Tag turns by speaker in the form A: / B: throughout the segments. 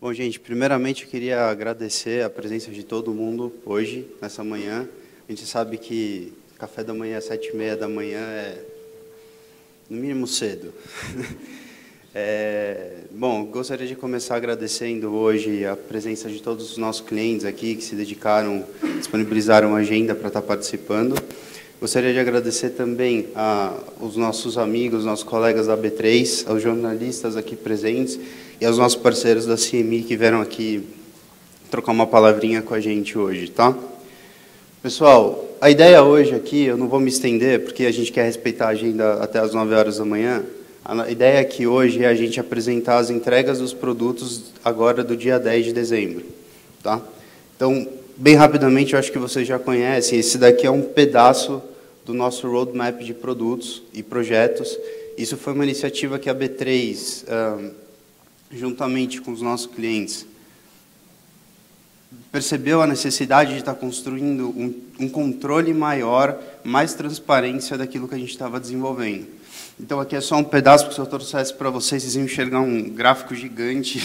A: Bom, gente, primeiramente eu queria agradecer a presença de todo mundo hoje, nessa manhã. A gente sabe que café da manhã às 7h30 da manhã é, no mínimo, cedo. Bom, gostaria de começar agradecendo hoje a presença de todos os nossos clientes aqui que se dedicaram, disponibilizaram a agenda para estar participando. Gostaria de agradecer também aos nossos amigos, nossos colegas da B3, aos jornalistas aqui presentes e aos nossos parceiros da CMI que vieram aqui trocar uma palavrinha com a gente hoje, tá? Pessoal, a ideia hoje aqui, eu não vou me estender, porque a gente quer respeitar a agenda até as 9 horas da manhã. A ideia aqui hoje é a gente apresentar as entregas dos produtos agora do dia 10 de dezembro, tá? Então, bem rapidamente, eu acho que vocês já conhecem, esse daqui é um pedaço do nosso roadmap de produtos e projetos. Isso foi uma iniciativa que a B3, juntamente com os nossos clientes, percebeu a necessidade de estar construindo um controle maior, mais transparência daquilo que a gente estava desenvolvendo. Então, aqui é só um pedaço, porque se eu trouxesse para vocês, vocês iam enxergar um gráfico gigante,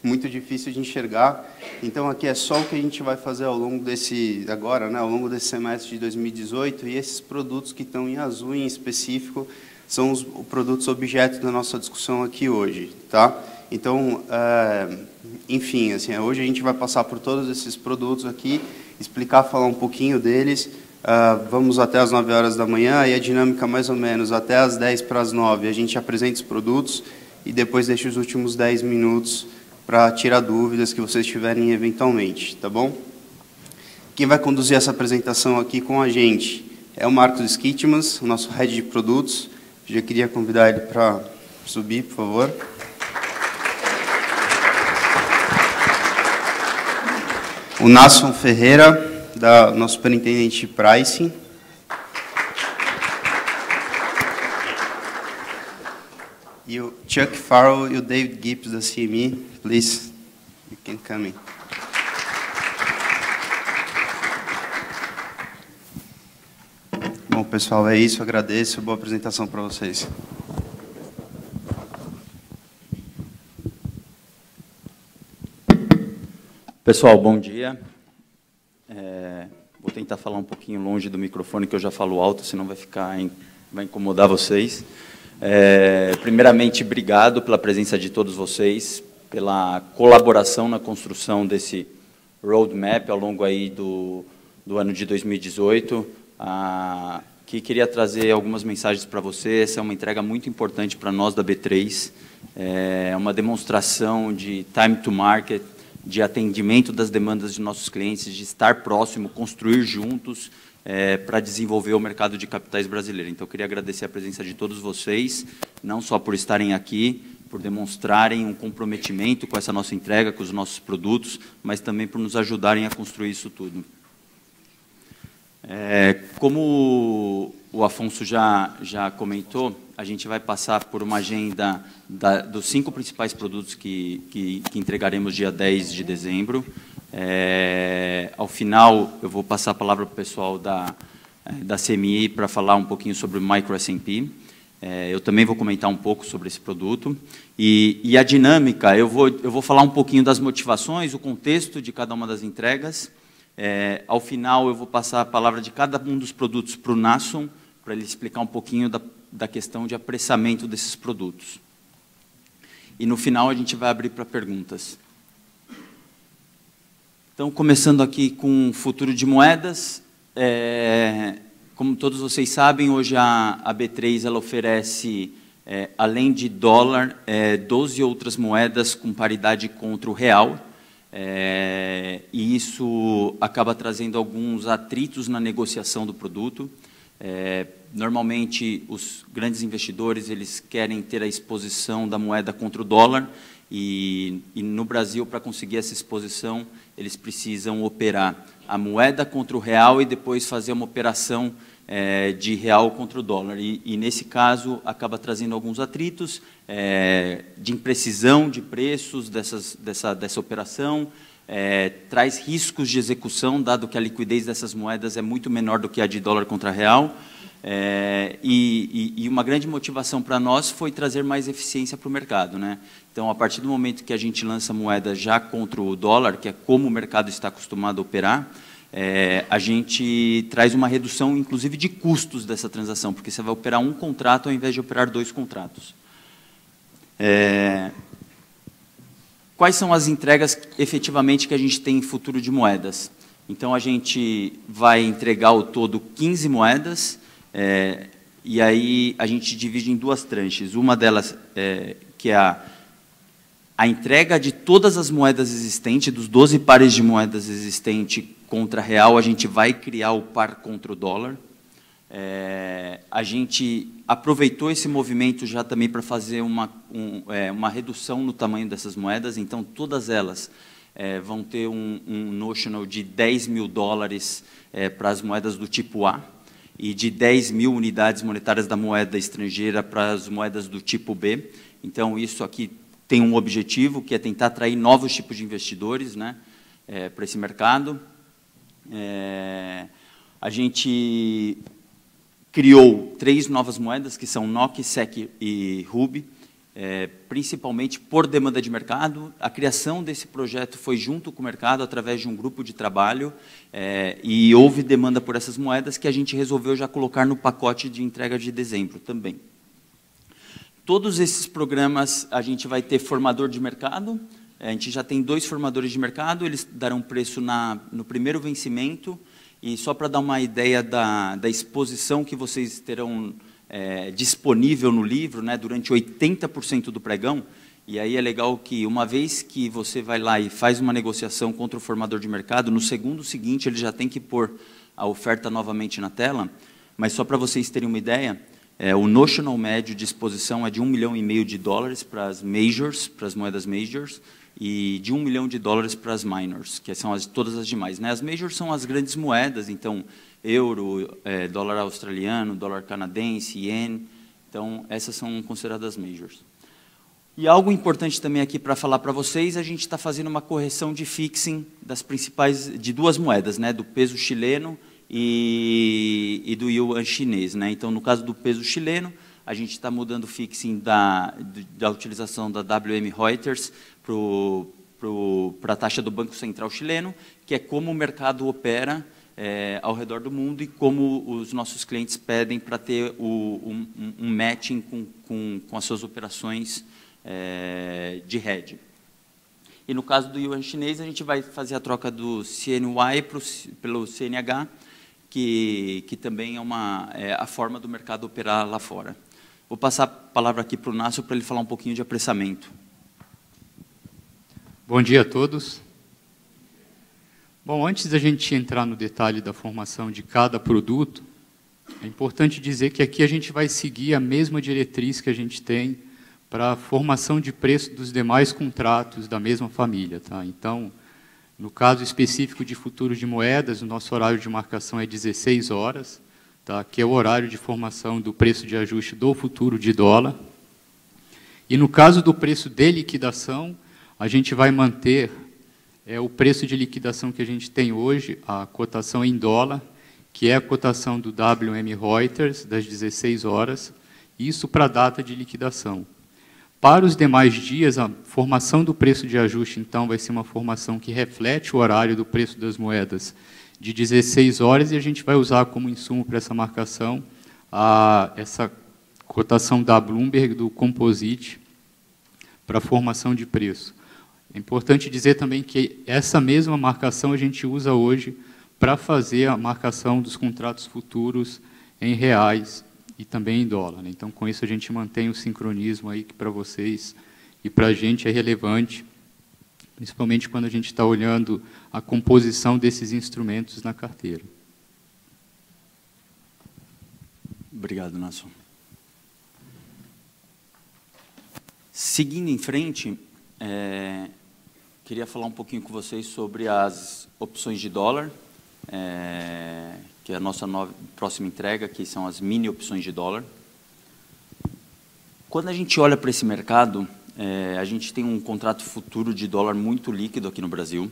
A: muito difícil de enxergar. Então, aqui é só o que a gente vai fazer ao longo desse, agora, né, ao longo desse semestre de 2018, e esses produtos que estão em azul, em específico, são os produtos objeto da nossa discussão aqui hoje, tá? Então, enfim, assim, hoje a gente vai passar por todos esses produtos aqui, explicar, falar um pouquinho deles. Vamos até as 9 horas da manhã, e a dinâmica mais ou menos até as 10 para as 9, a gente apresenta os produtos e depois deixa os últimos 10 minutos para tirar dúvidas que vocês tiverem eventualmente, tá bom? Quem vai conduzir essa apresentação aqui com a gente é o Marcos Skitmans, o nosso Head de Produtos. Eu já queria convidar ele para subir, por favor. O Nasson Ferreira, nosso superintendente de Pricing. E o Chuck Farrell e o David Gibbs, da CMI. Please, you can come in. Bom, pessoal, é isso. Agradeço. Boa apresentação para vocês.
B: Pessoal, bom dia. Vou tentar falar um pouquinho longe do microfone, que eu já falo alto, senão vai incomodar vocês. Primeiramente, obrigado pela presença de todos vocês, pela colaboração na construção desse roadmap ao longo aí do ano de 2018. Que queria trazer algumas mensagens para vocês. Essa é uma entrega muito importante para nós da B3. É uma demonstração de time to market, de atendimento das demandas de nossos clientes, de estar próximo, construir juntos para desenvolver o mercado de capitais brasileiro. Então, eu queria agradecer a presença de todos vocês, não só por estarem aqui, por demonstrarem um comprometimento com essa nossa entrega, com os nossos produtos, mas também por nos ajudarem a construir isso tudo. Como o Afonso já comentou, a gente vai passar por uma agenda dos 5 principais produtos que entregaremos dia 10 de dezembro. Ao final, eu vou passar a palavra para o pessoal da CMI para falar um pouquinho sobre o Micro S&P. Eu também vou comentar um pouco sobre esse produto. E a dinâmica, eu vou falar um pouquinho das motivações, o contexto de cada uma das entregas. Ao final, eu vou passar a palavra de cada um dos produtos para o Nasson, para ele explicar um pouquinho da questão de apressamento desses produtos. E, no final, a gente vai abrir para perguntas. Então, começando aqui com o futuro de moedas. Como todos vocês sabem, hoje a B3 ela oferece, além de dólar, 12 outras moedas com paridade contra o real. E isso acaba trazendo alguns atritos na negociação do produto. Normalmente, os grandes investidores eles querem ter a exposição da moeda contra o dólar e no Brasil, para conseguir essa exposição, eles precisam operar a moeda contra o real e depois fazer uma operação de real contra o dólar. E nesse caso, acaba trazendo alguns atritos de imprecisão de preços dessa operação, traz riscos de execução, dado que a liquidez dessas moedas é muito menor do que a de dólar contra real. E uma grande motivação para nós foi trazer mais eficiência para o mercado, né? Então, a partir do momento que a gente lança moeda já contra o dólar, que é como o mercado está acostumado a operar, a gente traz uma redução, inclusive, de custos dessa transação, porque você vai operar um contrato ao invés de operar 2 contratos. Quais são as entregas, efetivamente, que a gente tem em futuro de moedas? Então, a gente vai entregar ao todo 15 moedas, e aí a gente divide em 2 tranches. Uma delas, que é a entrega de todas as moedas existentes, dos 12 pares de moedas existentes contra real, a gente vai criar o par contra o dólar. A gente aproveitou esse movimento já também para fazer uma redução no tamanho dessas moedas, então todas elas vão ter um notional de $10 mil para as moedas do tipo A e de 10 mil unidades monetárias da moeda estrangeira para as moedas do tipo B. Então, isso aqui tem um objetivo, que é tentar atrair novos tipos de investidores, né, para esse mercado. A gente criou 3 novas moedas, que são NOK, SEK e RUB, principalmente por demanda de mercado. A criação desse projeto foi junto com o mercado, através de um grupo de trabalho, e houve demanda por essas moedas que a gente resolveu já colocar no pacote de entrega de dezembro também. Todos esses programas, a gente vai ter formador de mercado. A gente já tem 2 formadores de mercado, eles darão preço no primeiro vencimento. E só para dar uma ideia da exposição que vocês terão disponível no livro, né, durante 80% do pregão, e aí é legal que, uma vez que você vai lá e faz uma negociação contra o formador de mercado, no segundo seguinte ele já tem que pôr a oferta novamente na tela, mas só para vocês terem uma ideia, o notional médio de exposição é de $1,5 milhão para as majors, para as moedas majors, e de $1 milhão para as minors, que são todas as demais, né? As majors são as grandes moedas, então, euro, dólar australiano, dólar canadense, ien, então, essas são consideradas majors. E algo importante também aqui para falar para vocês, a gente está fazendo uma correção de fixing das principais, de 2 moedas, né? Do peso chileno e do yuan chinês, né? Então, no caso do peso chileno, a gente está mudando o fixing da utilização da WM Reuters para a taxa do Banco Central chileno, que é como o mercado opera ao redor do mundo e como os nossos clientes pedem para ter um matching com as suas operações de hedge. E no caso do yuan chinês, a gente vai fazer a troca do CNY pelo CNH, que também é a forma do mercado operar lá fora. Vou passar a palavra aqui para o Nácio para ele falar um pouquinho de apressamento.
C: Bom dia a todos. Bom, antes da gente entrar no detalhe da formação de cada produto, é importante dizer que aqui a gente vai seguir a mesma diretriz que a gente tem para a formação de preço dos demais contratos da mesma família, tá? Então, no caso específico de futuros de moedas, o nosso horário de marcação é 16 horas, tá? Que é o horário de formação do preço de ajuste do futuro de dólar. E no caso do preço de liquidação, a gente vai manter o preço de liquidação que a gente tem hoje, a cotação em dólar, que é a cotação do WM Reuters, das 16 horas, isso para a data de liquidação. Para os demais dias, a formação do preço de ajuste, então, vai ser uma formação que reflete o horário do preço das moedas de 16 horas, e a gente vai usar como insumo para essa marcação essa cotação da Bloomberg, do Composite, para a formação de preço. É importante dizer também que essa mesma marcação a gente usa hoje para fazer a marcação dos contratos futuros em reais e também em dólar, né? Então, com isso, a gente mantém o sincronismo aí que para vocês e para a gente é relevante, principalmente quando a gente está olhando a composição desses instrumentos na carteira.
B: Obrigado, Nácio. Seguindo em frente, queria falar um pouquinho com vocês sobre as opções de dólar, que é a nossa próxima entrega, que são as mini opções de dólar. Quando a gente olha para esse mercado, a gente tem um contrato futuro de dólar muito líquido aqui no Brasil.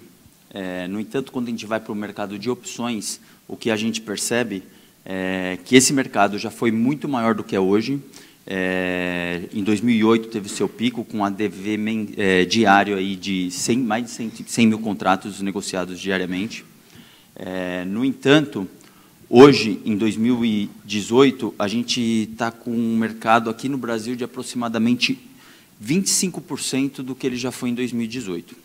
B: No entanto, quando a gente vai para o mercado de opções, o que a gente percebe que esse mercado já foi muito maior do que é hoje. Em 2008 teve o seu pico com ADV diário aí de mais de 100 mil contratos negociados diariamente. No entanto, hoje, em 2018, a gente está com um mercado aqui no Brasil de aproximadamente 25% do que ele já foi em 2018.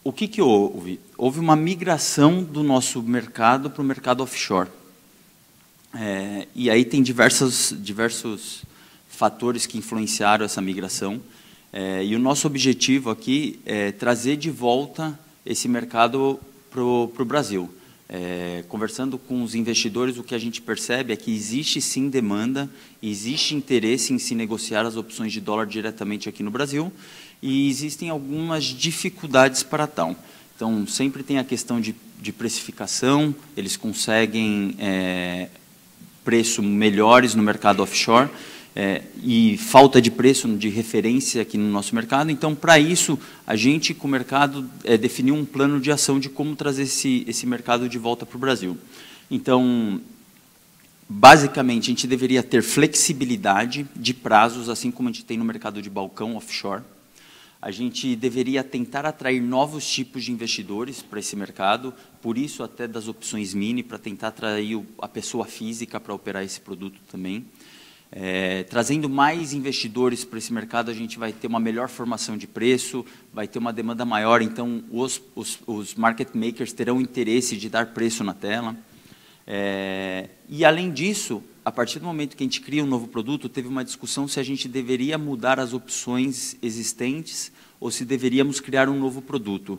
B: O que houve? Houve uma migração do nosso mercado para o mercado offshore. E aí tem diversos fatores que influenciaram essa migração. E o nosso objetivo aqui é trazer de volta esse mercado para o Brasil. Conversando com os investidores, o que a gente percebe é que existe sim demanda, existe interesse em se negociar as opções de dólar diretamente aqui no Brasil, e existem algumas dificuldades para tal. Então, sempre tem a questão de precificação, eles conseguem preços melhores no mercado offshore, e falta de preço de referência aqui no nosso mercado. Então, para isso, a gente, com o mercado, definiu um plano de ação de como trazer esse mercado de volta para o Brasil. Então, basicamente, a gente deveria ter flexibilidade de prazos, assim como a gente tem no mercado de balcão offshore. A gente deveria tentar atrair novos tipos de investidores para esse mercado, por isso até das opções mini, para tentar atrair a pessoa física para operar esse produto também. Trazendo mais investidores para esse mercado, a gente vai ter uma melhor formação de preço, vai ter uma demanda maior, então os market makers terão interesse de dar preço na tela. E, além disso, a partir do momento que a gente cria um novo produto, teve uma discussão se a gente deveria mudar as opções existentes ou se deveríamos criar um novo produto.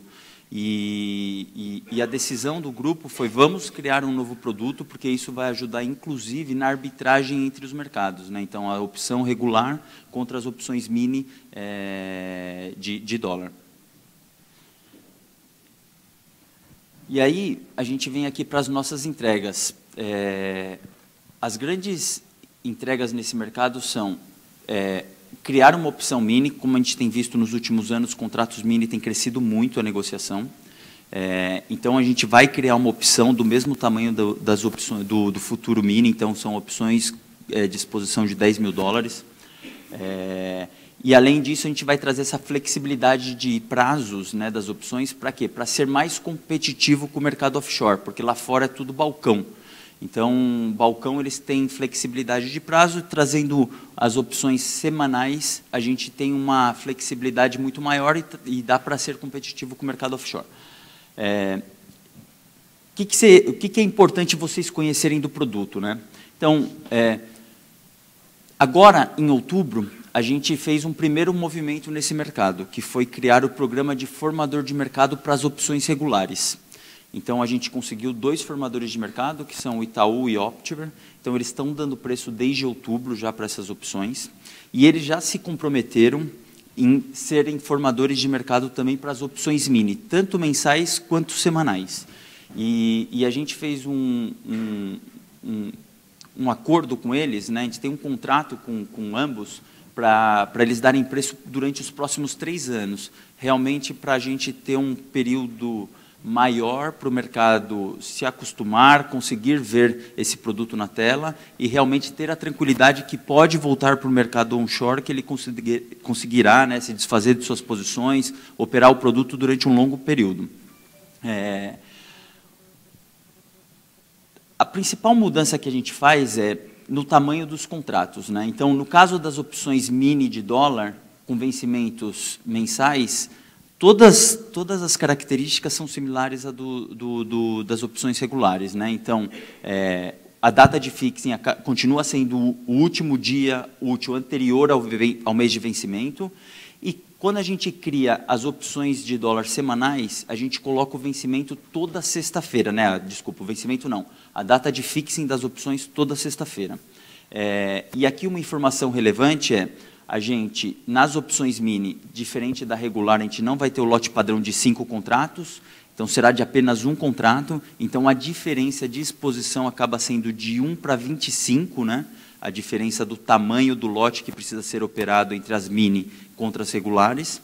B: E a decisão do grupo foi: vamos criar um novo produto, porque isso vai ajudar, inclusive, na arbitragem entre os mercados, né? Então, a opção regular contra as opções mini de dólar. E aí, a gente vem aqui para as nossas entregas. As grandes entregas nesse mercado são criar uma opção mini. Como a gente tem visto nos últimos anos, contratos mini têm crescido muito a negociação. Então, a gente vai criar uma opção do mesmo tamanho das opções do futuro mini. Então, são opções de exposição de 10 mil dólares. E, além disso, a gente vai trazer essa flexibilidade de prazos, né, das opções. Para quê? Para ser mais competitivo com o mercado offshore, porque lá fora é tudo balcão. Então, balcão, eles têm flexibilidade de prazo, trazendo as opções semanais, a gente tem uma flexibilidade muito maior e dá para ser competitivo com o mercado offshore. O que é importante vocês conhecerem do produto, né? Então, agora, em outubro, a gente fez um primeiro movimento nesse mercado, que foi criar o programa de formador de mercado para as opções regulares. Então, a gente conseguiu 2 formadores de mercado, que são o Itaú e Optiver. Então, eles estão dando preço desde outubro já para essas opções. E eles já se comprometeram em serem formadores de mercado também para as opções mini, tanto mensais quanto semanais. E a gente fez um acordo com eles, né? A gente tem um contrato com ambos para eles darem preço durante os próximos 3 anos, realmente para a gente ter um período maior para o mercado se acostumar, conseguir ver esse produto na tela e realmente ter a tranquilidade que pode voltar para o mercado onshore, que ele conseguirá, né, se desfazer de suas posições, operar o produto durante um longo período. A principal mudança que a gente faz é no tamanho dos contratos, né? Então, no caso das opções mini de dólar, com vencimentos mensais, todas as características são similares à das opções regulares, né? Então, a data de fixing continua sendo o último dia útil anterior ao mês de vencimento. E quando a gente cria as opções de dólar semanais, a gente coloca o vencimento toda sexta-feira, né? Desculpa, o vencimento não. A data de fixing das opções toda sexta-feira. E aqui uma informação relevante a gente, nas opções mini, diferente da regular, a gente não vai ter o lote padrão de 5 contratos, então será de apenas um contrato. Então, a diferença de exposição acaba sendo de 1 para 25, né? A diferença do tamanho do lote que precisa ser operado entre as mini contra as regulares.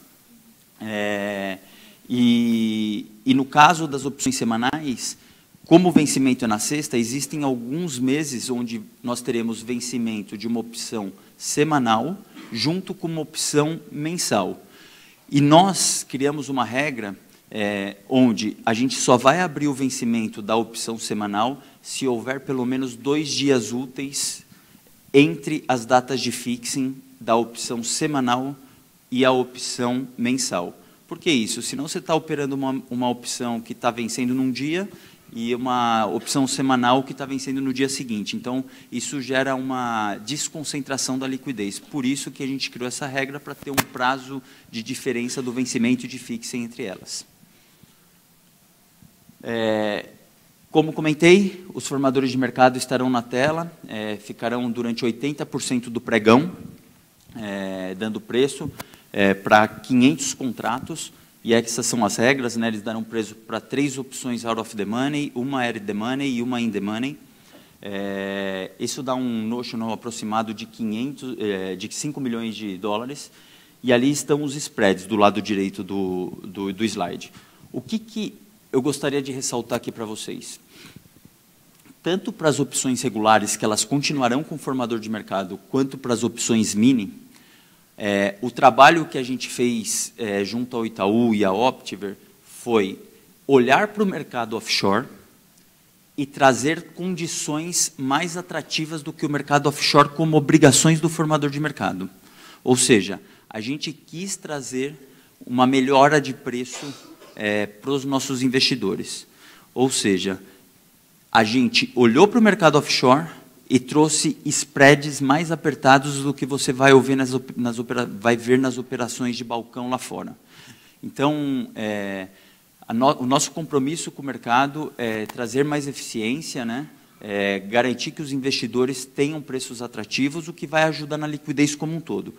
B: E no caso das opções semanais, Como o vencimento é na sexta, existem alguns meses onde nós teremos vencimento de uma opção semanal junto com uma opção mensal. E nós criamos uma regra onde a gente só vai abrir o vencimento da opção semanal se houver pelo menos 2 dias úteis entre as datas de fixing da opção semanal e a opção mensal. Por que isso? Senão você está operando uma opção que está vencendo num dia e uma opção semanal que está vencendo no dia seguinte. Então, isso gera uma desconcentração da liquidez. Por isso que a gente criou essa regra para ter um prazo de diferença do vencimento e de fixing entre elas. Como comentei, os formadores de mercado estarão na tela, ficarão durante 80% do pregão, dando preço para 500 contratos. E essas são as regras, né? Eles darão preço para 3 opções out of the money, uma at the money e uma in the money. Isso dá um notional aproximado de 5 milhões de dólares. E ali estão os spreads do lado direito do slide. O que eu gostaria de ressaltar aqui para vocês? Tanto para as opções regulares, que elas continuarão com o formador de mercado, quanto para as opções mini, o trabalho que a gente fez junto ao Itaú e à Optiver foi olhar para o mercado offshore e trazer condições mais atrativas do que o mercado offshore como obrigações do formador de mercado. Ou seja, a gente quis trazer uma melhora de preço para os nossos investidores. Ou seja, a gente olhou para o mercado offshore e trouxe spreads mais apertados do que você vai ver nas operações de balcão lá fora. Então, o nosso compromisso com o mercado é trazer mais eficiência, né? Garantir que os investidores tenham preços atrativos, o que vai ajudar na liquidez como um todo.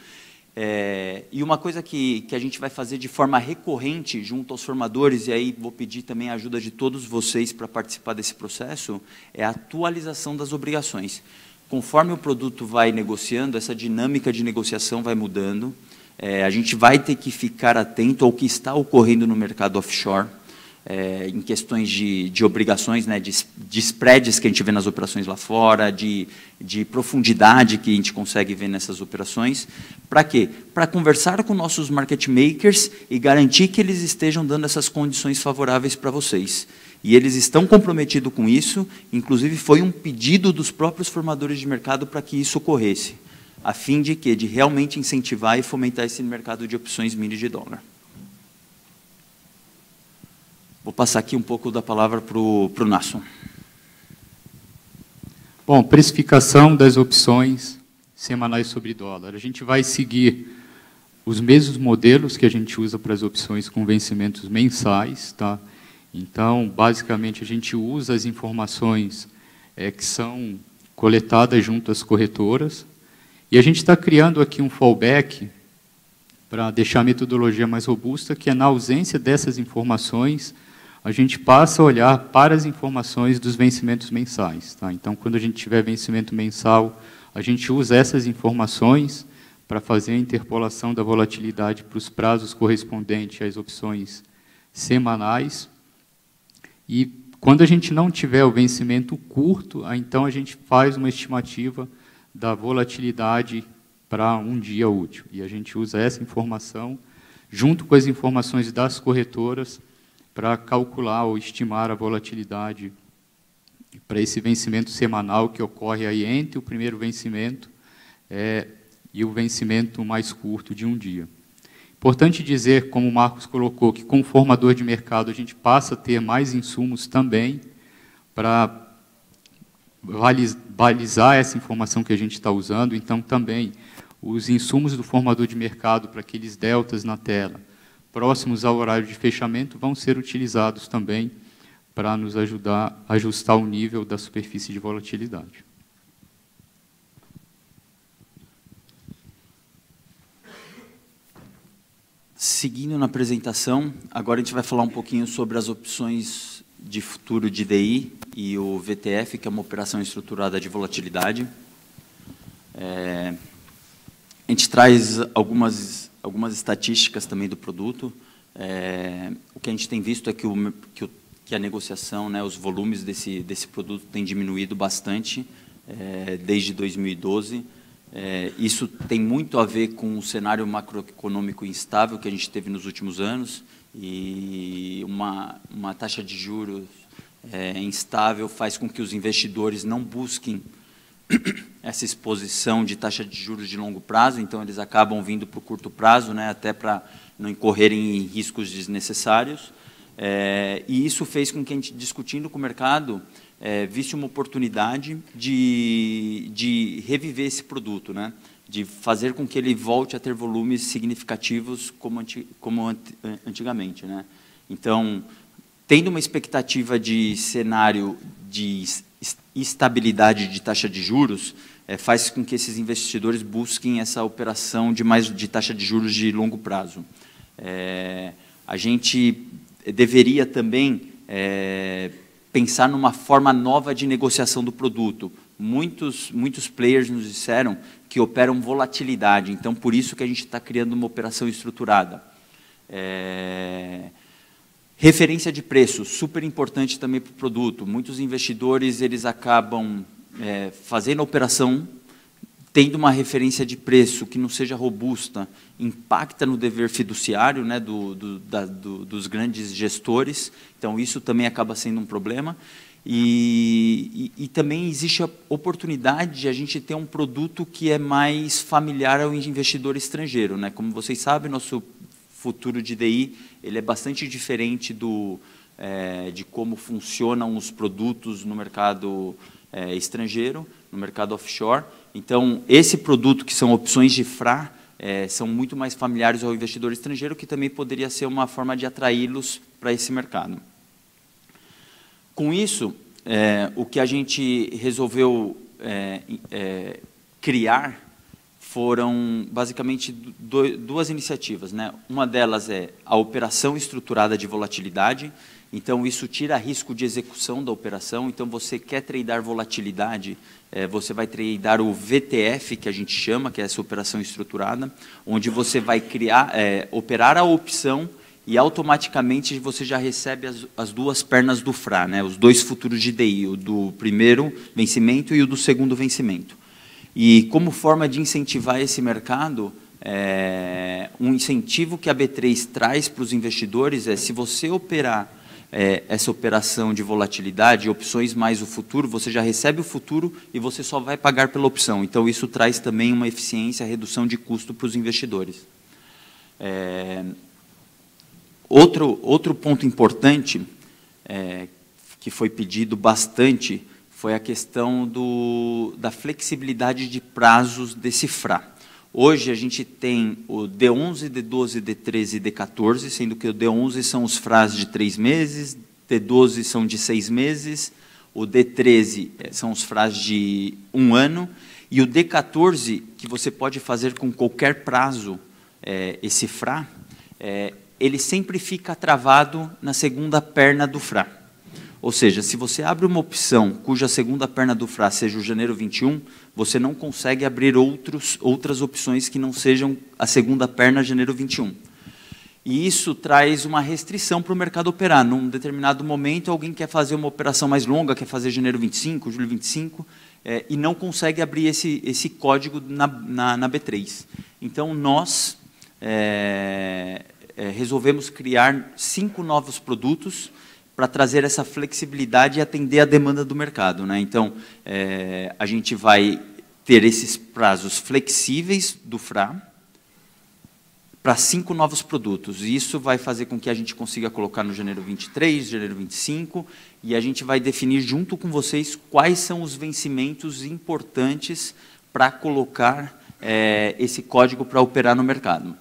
B: E uma coisa que a gente vai fazer de forma recorrente junto aos formadores, e aí vou pedir também a ajuda de todos vocês para participar desse processo, é a atualização das obrigações. Conforme o produto vai negociando, essa dinâmica de negociação vai mudando, a gente vai ter que ficar atento ao que está ocorrendo no mercado offshore, em questões de obrigações, né, de spreads que a gente vê nas operações lá fora, de profundidade que a gente consegue ver nessas operações. Para quê? Para conversar com nossos market makers e garantir que eles estejam dando essas condições favoráveis para vocês. E eles estão comprometidos com isso, inclusive foi um pedido dos próprios formadores de mercado para que isso ocorresse, a fim de quê? De realmente incentivar e fomentar esse mercado de opções mini de dólar. Vou passar aqui um pouco da palavra para o Nasson.
C: Bom, precificação das opções semanais sobre dólar. A gente vai seguir os mesmos modelos que a gente usa para as opções com vencimentos mensais, tá? Então, basicamente, a gente usa as informações que são coletadas junto às corretoras, e a gente está criando aqui um fallback para deixar a metodologia mais robusta, que é na ausência dessas informações, a gente passa a olhar para as informações dos vencimentos mensais. Tá? Então, quando a gente tiver vencimento mensal, a gente usa essas informações para fazer a interpolação da volatilidade para os prazos correspondentes às opções semanais. E, quando a gente não tiver o vencimento curto, então a gente faz uma estimativa da volatilidade para um dia útil. E a gente usa essa informação, junto com as informações das corretoras, para calcular ou estimar a volatilidade para esse vencimento semanal que ocorre aí entre o primeiro vencimento e o vencimento mais curto de um dia. Importante dizer, como o Marcos colocou, que com o formador de mercado a gente passa a ter mais insumos também para balizar essa informação que a gente está usando. Então, também, os insumos do formador de mercado para aqueles deltas na tela, próximos ao horário de fechamento, vão ser utilizados também para nos ajudar a ajustar o nível da superfície de volatilidade.
B: Seguindo na apresentação, agora a gente vai falar um pouquinho sobre as opções de futuro de DI e o VTF, que é uma operação estruturada de volatilidade. A gente traz algumas estatísticas também do produto. O que a gente tem visto é que que a negociação, né, os volumes desse produto têm diminuído bastante desde 2012. Isso tem muito a ver com o cenário macroeconômico instável que a gente teve nos últimos anos, e uma taxa de juros instável faz com que os investidores não busquem essa exposição de taxa de juros de longo prazo, então eles acabam vindo para o curto prazo, né, até para não incorrerem em riscos desnecessários. E isso fez com que a gente, discutindo com o mercado, visse uma oportunidade de reviver esse produto, né? De fazer com que ele volte a ter volumes significativos como antigamente, né? Então, tendo uma expectativa de cenário de estabilidade de taxa de juros, faz com que esses investidores busquem essa operação de taxa de juros de longo prazo. A gente deveria também pensar numa forma nova de negociação do produto. Muitos players nos disseram que operam volatilidade, então por isso que a gente está criando uma operação estruturada. Referência de preço, super importante também para o produto. Muitos investidores eles acabam fazendo a operação, tendo uma referência de preço que não seja robusta, impacta no dever fiduciário, né, dos grandes gestores, então isso também acaba sendo um problema. E também existe a oportunidade de a gente ter um produto que é mais familiar ao investidor estrangeiro, né? Como vocês sabem, nosso futuro de DI ele é bastante diferente de como funcionam os produtos no mercado estrangeiro, no mercado offshore. Então, esse produto, que são opções de FRA, são muito mais familiares ao investidor estrangeiro, que também poderia ser uma forma de atraí-los para esse mercado. Com isso, o que a gente resolveu criar foram, basicamente, duas iniciativas, né? Uma delas é a operação estruturada de volatilidade. Então, isso tira risco de execução da operação. Então, você quer tradar volatilidade, você vai tradar o VTF, que a gente chama, que é essa operação estruturada, onde você vai operar a opção e automaticamente você já recebe as duas pernas do FRA, né? Os dois futuros de DI, o do primeiro vencimento e o do segundo vencimento. E como forma de incentivar esse mercado, um incentivo que a B3 traz para os investidores se você operar essa operação de volatilidade, opções mais o futuro, você já recebe o futuro e você só vai pagar pela opção. Então, isso traz também uma eficiência, redução de custo para os investidores. Outro ponto importante que foi pedido bastante foi a questão da flexibilidade de prazos desse FRA. Hoje, a gente tem o D11, D12, D13 e D14, sendo que o D11 são os FRAs de 3 meses, D12 são de 6 meses, o D13 são os FRAs de 1 ano, e o D14, que você pode fazer com qualquer prazo, esse FRA, ele sempre fica travado na segunda perna do FRA. Ou seja, se você abre uma opção cuja segunda perna do FRA seja o janeiro 21, você não consegue abrir outras opções que não sejam a segunda perna janeiro 21. E isso traz uma restrição para o mercado operar. Num determinado momento, alguém quer fazer uma operação mais longa, quer fazer janeiro 25, julho 25, e não consegue abrir esse código na B3. Então, nós resolvemos criar 5 novos produtos para trazer essa flexibilidade e atender a demanda do mercado, né? Então, a gente vai ter esses prazos flexíveis do FRA para 5 novos produtos. E isso vai fazer com que a gente consiga colocar no janeiro 23, janeiro 25, e a gente vai definir junto com vocês quais são os vencimentos importantes para colocar esse código para operar no mercado.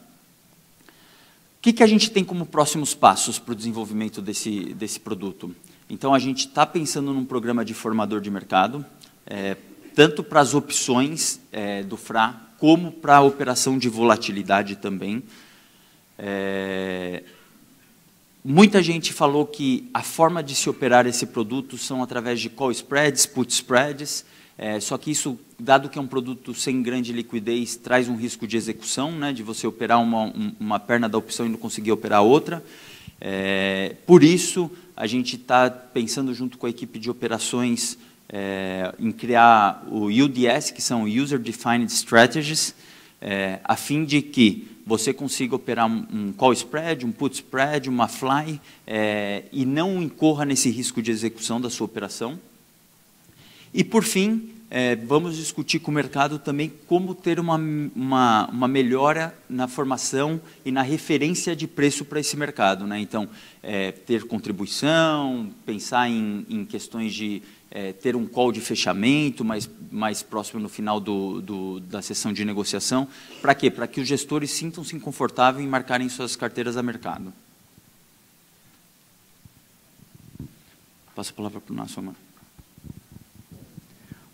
B: O que a gente tem como próximos passos para o desenvolvimento desse produto? Então, a gente está pensando num programa de formador de mercado, tanto para as opções do FRA, como para a operação de volatilidade também. Muita gente falou que a forma de se operar esse produto são através de call spreads, put spreads, só que isso, dado que é um produto sem grande liquidez, traz um risco de execução, né, de você operar uma perna da opção e não conseguir operar outra. Por isso, a gente está pensando junto com a equipe de operações em criar o UDS, que são User Defined Strategies, a fim de que você consiga operar um call spread, um put spread, uma fly, e não incorra nesse risco de execução da sua operação. E, por fim, vamos discutir com o mercado também como ter uma melhora na formação e na referência de preço para esse mercado, né? Então, ter contribuição, pensar em questões de ter um call de fechamento mais próximo no final da sessão de negociação. Para quê? Para que os gestores sintam-se confortáveis em marcarem suas carteiras a mercado. Passo a palavra para o Nácio, Amaro.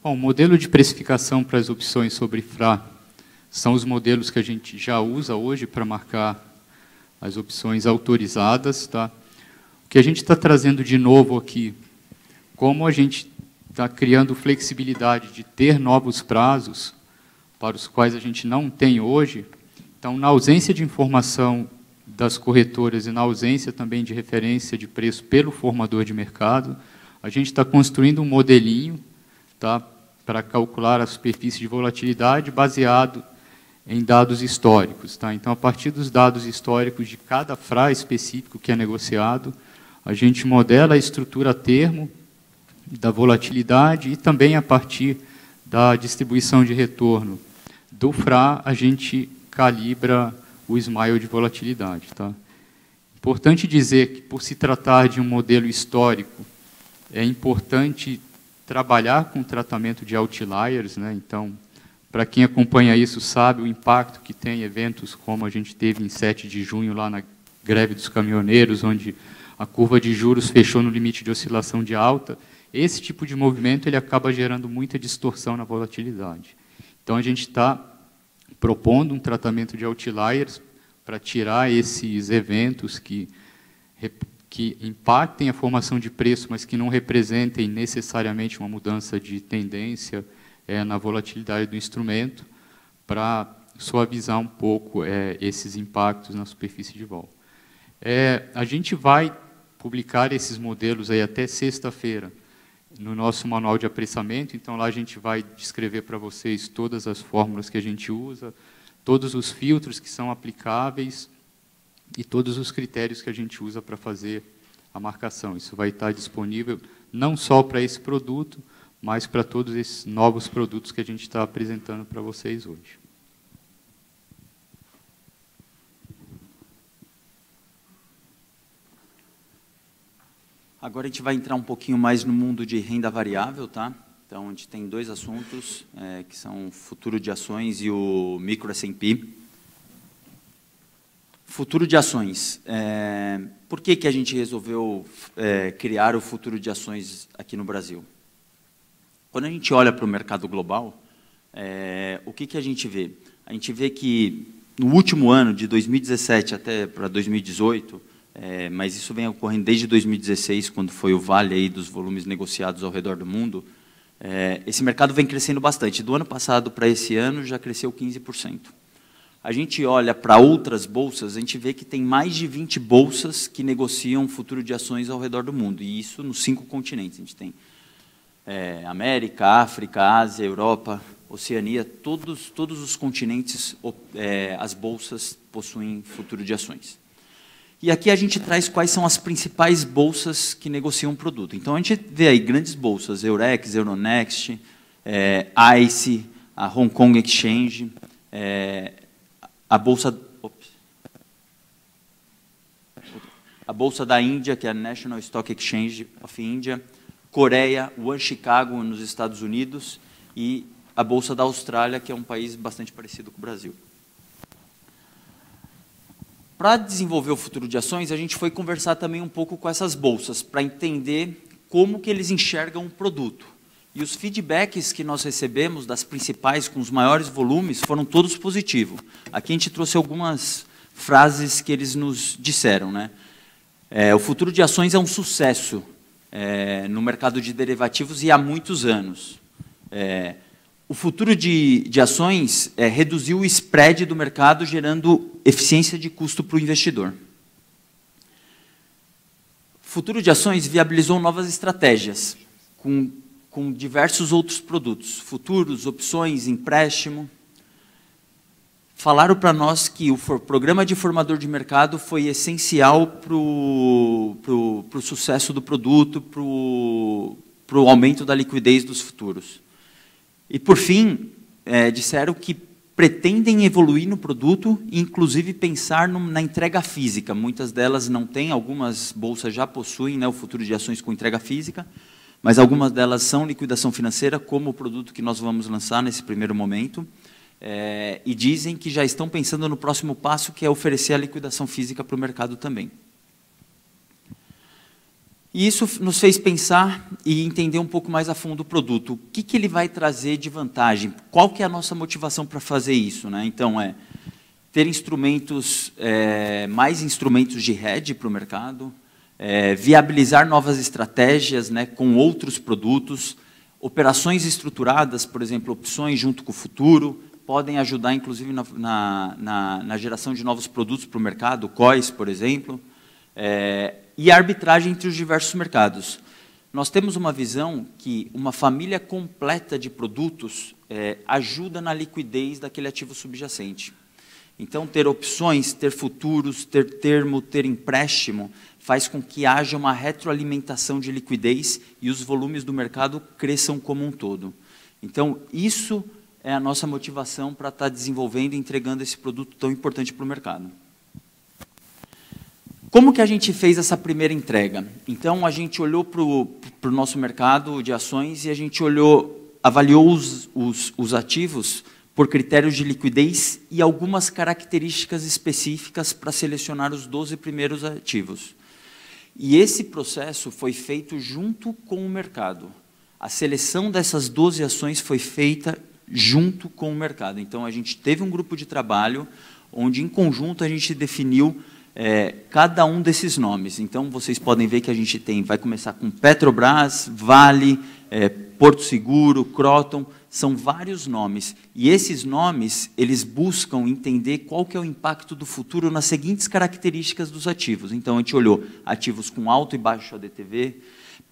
C: Bom, o modelo de precificação para as opções sobre FRA são os modelos que a gente já usa hoje para marcar as opções autorizadas. Tá? O que a gente está trazendo de novo aqui, como a gente está criando flexibilidade de ter novos prazos para os quais a gente não tem hoje, então, na ausência de informação das corretoras e na ausência também de referência de preço pelo formador de mercado, a gente está construindo um modelinho, tá, para calcular a superfície de volatilidade baseado em dados históricos. Tá? Então, a partir dos dados históricos de cada FRA específico que é negociado, a gente modela a estrutura a termo da volatilidade e também a partir da distribuição de retorno do FRA, a gente calibra o smile de volatilidade. Tá? Importante dizer que, por se tratar de um modelo histórico, é importante trabalhar com o tratamento de outliers, né? Então, para quem acompanha isso sabe o impacto que tem eventos como a gente teve em 7 de junho, lá na greve dos caminhoneiros, onde a curva de juros fechou no limite de oscilação de alta. Esse tipo de movimento ele acaba gerando muita distorção na volatilidade. Então, a gente está propondo um tratamento de outliers para tirar esses eventos que impactem a formação de preço, mas que não representem necessariamente uma mudança de tendência na volatilidade do instrumento, para suavizar um pouco esses impactos na superfície de vol. A gente vai publicar esses modelos aí até sexta-feira no nosso manual de apressamento, então lá a gente vai descrever para vocês todas as fórmulas que a gente usa, todos os filtros que são aplicáveis, e todos os critérios que a gente usa para fazer a marcação. Isso vai estar disponível não só para esse produto, mas para todos esses novos produtos que a gente está apresentando para vocês hoje.
B: Agora a gente vai entrar um pouquinho mais no mundo de renda variável, tá? Então, a gente tem dois assuntos, que são o futuro de ações e o micro S&P. Futuro de ações. Por que a gente resolveu criar o futuro de ações aqui no Brasil? Quando a gente olha para o mercado global, o que a gente vê? A gente vê que no último ano, de 2017 até para 2018, mas isso vem ocorrendo desde 2016, quando foi o vale aí dos volumes negociados ao redor do mundo, esse mercado vem crescendo bastante. Do ano passado para esse ano já cresceu 15%. A gente olha para outras bolsas, a gente vê que tem mais de 20 bolsas que negociam futuro de ações ao redor do mundo, e isso nos 5 continentes. A gente tem América, África, Ásia, Europa, Oceania, todos os continentes, as bolsas possuem futuro de ações. E aqui a gente traz quais são as principais bolsas que negociam produto. Então, a gente vê aí grandes bolsas, Eurex, Euronext, ICE, a Hong Kong Exchange, a bolsa da Índia, que é a National Stock Exchange of India, Coreia, One Chicago, nos Estados Unidos, e a bolsa da Austrália, que é um país bastante parecido com o Brasil. Para desenvolver o futuro de ações, a gente foi conversar também um pouco com essas bolsas, para entender como que eles enxergam o produto. E os feedbacks que nós recebemos das principais, com os maiores volumes, foram todos positivos. Aqui a gente trouxe algumas frases que eles nos disseram, né? O futuro de ações é um sucesso no mercado de derivativos e há muitos anos. O futuro de ações reduziu o spread do mercado, gerando eficiência de custo para o investidor. Futuro de Ações viabilizou novas estratégias, com diversos outros produtos, futuros, opções, empréstimo. Falaram para nós que o programa de formador de mercado foi essencial para o sucesso do produto, para o aumento da liquidez dos futuros. E, por fim, disseram que pretendem evoluir no produto e, inclusive, pensar na entrega física. Muitas delas não têm, algumas bolsas já possuem, né, o futuro de ações com entrega física, mas algumas delas são liquidação financeira, como o produto que nós vamos lançar nesse primeiro momento. E dizem que já estão pensando no próximo passo, que é oferecer a liquidação física para o mercado também. E isso nos fez pensar e entender um pouco mais a fundo o produto. O que ele vai trazer de vantagem? Qual que é a nossa motivação para fazer isso, né? Então, ter instrumentos, mais instrumentos de hedge para o mercado, viabilizar novas estratégias, né, com outros produtos, operações estruturadas, por exemplo, opções junto com o futuro, podem ajudar, inclusive, na geração de novos produtos para o mercado, COIs, por exemplo, e a arbitragem entre os diversos mercados. Nós temos uma visão que uma família completa de produtos ajuda na liquidez daquele ativo subjacente. Então, ter opções, ter futuros, ter termo, ter empréstimo, faz com que haja uma retroalimentação de liquidez e os volumes do mercado cresçam como um todo. Então, isso é a nossa motivação para estar desenvolvendo e entregando esse produto tão importante para o mercado. Como que a gente fez essa primeira entrega? Então, a gente olhou para o nosso mercado de ações e a gente avaliou os ativos por critérios de liquidez e algumas características específicas para selecionar os 12 primeiros ativos. E esse processo foi feito junto com o mercado. A seleção dessas 12 ações foi feita junto com o mercado. Então, a gente teve um grupo de trabalho onde, em conjunto, a gente definiu cada um desses nomes. Então, vocês podem ver que a gente vai começar com Petrobras, Vale, Porto Seguro, Croton, são vários nomes. E esses nomes, eles buscam entender qual que é o impacto do futuro nas seguintes características dos ativos. Então, a gente olhou ativos com alto e baixo ADTV,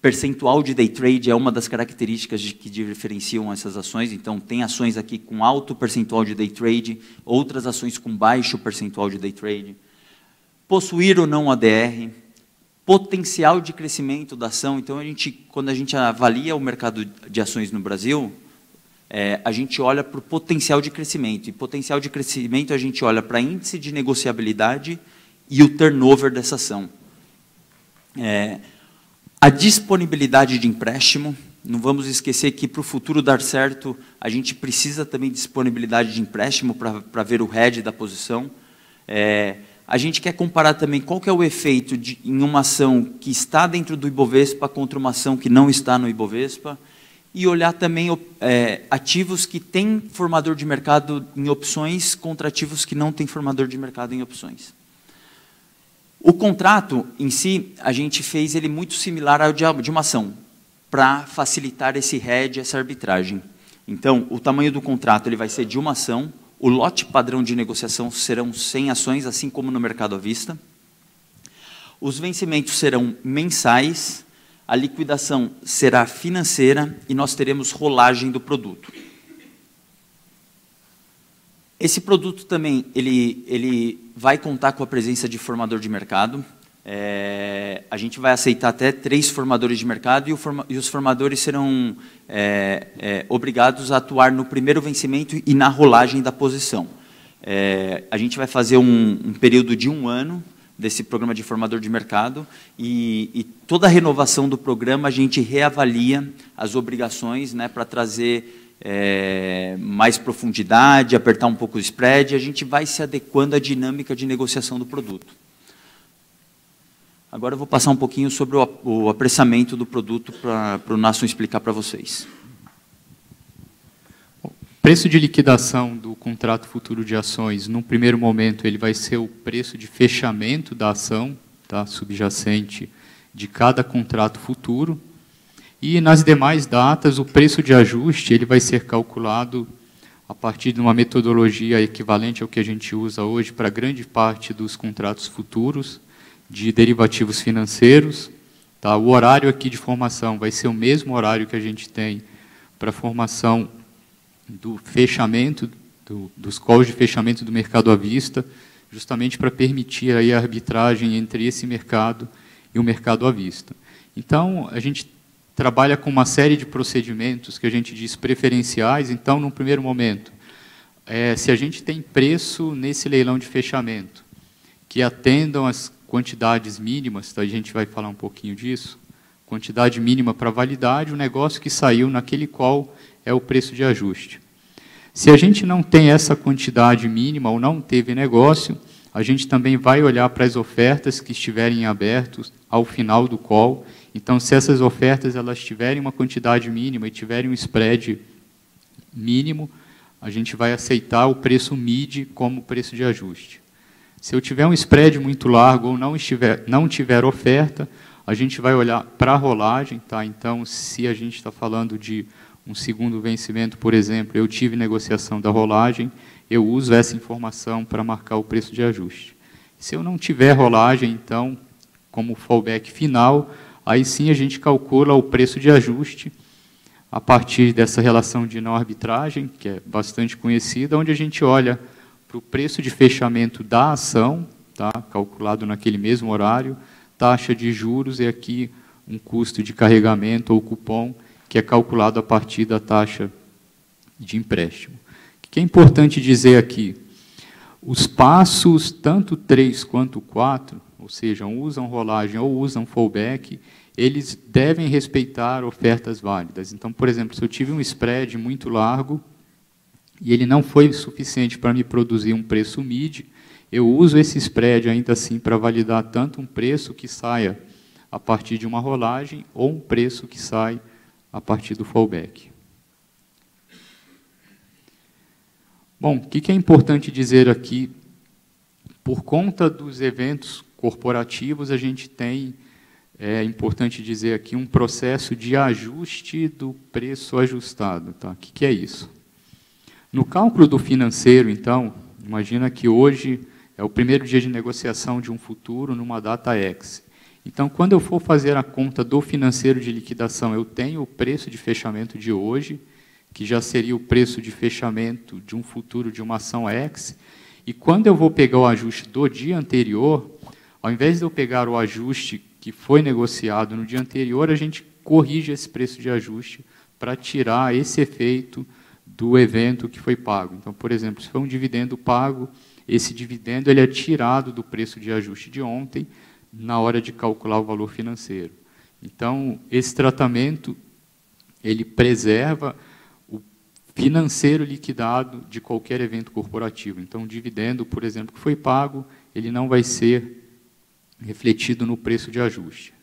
B: percentual de day trade é uma das características que diferenciam essas ações. Então, tem ações aqui com alto percentual de day trade, outras ações com baixo percentual de day trade. Possuir ou não ADR, potencial de crescimento da ação. Então, quando a gente avalia o mercado de ações no Brasil, a gente olha para o potencial de crescimento. E potencial de crescimento a gente olha para índice de negociabilidade e o turnover dessa ação. A disponibilidade de empréstimo, não vamos esquecer que para o futuro dar certo, a gente precisa também de disponibilidade de empréstimo para ver o hedge da posição. A gente quer comparar também qual que é o efeito em uma ação que está dentro do Ibovespa contra uma ação que não está no Ibovespa, e olhar também ativos que têm formador de mercado em opções contra ativos que não têm formador de mercado em opções. O contrato em si, a gente fez ele muito similar ao de uma ação, para facilitar esse hedge, essa arbitragem. Então, o tamanho do contrato ele vai ser de uma ação, o lote padrão de negociação serão 100 ações, assim como no mercado à vista. Os vencimentos serão mensais, a liquidação será financeira e nós teremos rolagem do produto. Esse produto também ele vai contar com a presença de formador de mercado. A gente vai aceitar até 3 formadores de mercado e os formadores serão obrigados a atuar no primeiro vencimento e na rolagem da posição. A gente vai fazer um período de 1 ano desse programa de formador de mercado e toda a renovação do programa a gente reavalia as obrigações, né, para trazer mais profundidade, apertar um pouco o spread, e a gente vai se adequando à dinâmica de negociação do produto. Agora eu vou passar um pouquinho sobre o apressamento do produto para o Nasson explicar para vocês.
C: O preço de liquidação do contrato futuro de ações, num primeiro momento, ele vai ser o preço de fechamento da ação, tá, subjacente de cada contrato futuro. E nas demais datas, o preço de ajuste ele vai ser calculado a partir de uma metodologia equivalente ao que a gente usa hoje para grande parte dos contratos futuros de derivativos financeiros, Tá? O horário aqui de formação vai ser o mesmo horário que a gente tem para a formação do fechamento, dos calls de fechamento do mercado à vista, justamente para permitir aí a arbitragem entre esse mercado e o mercado à vista. Então, a gente trabalha com uma série de procedimentos que a gente diz preferenciais. Então, no primeiro momento, se a gente tem preço nesse leilão de fechamento que atendam as quantidades mínimas, tá? A gente vai falar um pouquinho disso, quantidade mínima para validade, o negócio que saiu naquele call é o preço de ajuste. Se a gente não tem essa quantidade mínima ou não teve negócio, a gente também vai olhar para as ofertas que estiverem abertas ao final do call. Então, se essas ofertas elas tiverem uma quantidade mínima e tiverem um spread mínimo, a gente vai aceitar o preço mid como preço de ajuste. Se eu tiver um spread muito largo ou não tiver oferta, a gente vai olhar para a rolagem. Tá? Então, se a gente está falando de um segundo vencimento, por exemplo, eu tive negociação da rolagem, eu uso essa informação para marcar o preço de ajuste. Se eu não tiver rolagem, então, como fallback final, aí sim a gente calcula o preço de ajuste a partir dessa relação de não arbitragem, que é bastante conhecida, onde a gente olha para o preço de fechamento da ação, tá, calculado naquele mesmo horário, taxa de juros e aqui um custo de carregamento ou cupom, que é calculado a partir da taxa de empréstimo. O que é importante dizer aqui? Os passos, tanto 3 quanto 4, ou seja, usam rolagem ou usam fallback, eles devem respeitar ofertas válidas. Então, por exemplo, se eu tive um spread muito largo e ele não foi suficiente para me produzir um preço mid, eu uso esse spread ainda assim para validar tanto um preço que saia a partir de uma rolagem ou um preço que sai a partir do fallback. Bom, o que é importante dizer aqui? Por conta dos eventos corporativos, a gente tem, é importante dizer aqui, um processo de ajuste do preço ajustado. Tá? O que é isso? No cálculo do financeiro, então, imagina que hoje é o primeiro dia de negociação de um futuro numa data X. Então, quando eu for fazer a conta do financeiro de liquidação, eu tenho o preço de fechamento de hoje, que já seria o preço de fechamento de um futuro de uma ação X, e quando eu vou pegar o ajuste do dia anterior, ao invés de eu pegar o ajuste que foi negociado no dia anterior, a gente corrige esse preço de ajuste para tirar esse efeito do evento que foi pago. Então, por exemplo, se foi um dividendo pago, esse dividendo ele é tirado do preço de ajuste de ontem, na hora de calcular o valor financeiro. Então, esse tratamento ele preserva o financeiro liquidado de qualquer evento corporativo. Então, o dividendo, por exemplo, que foi pago, ele não vai ser refletido no preço de ajuste.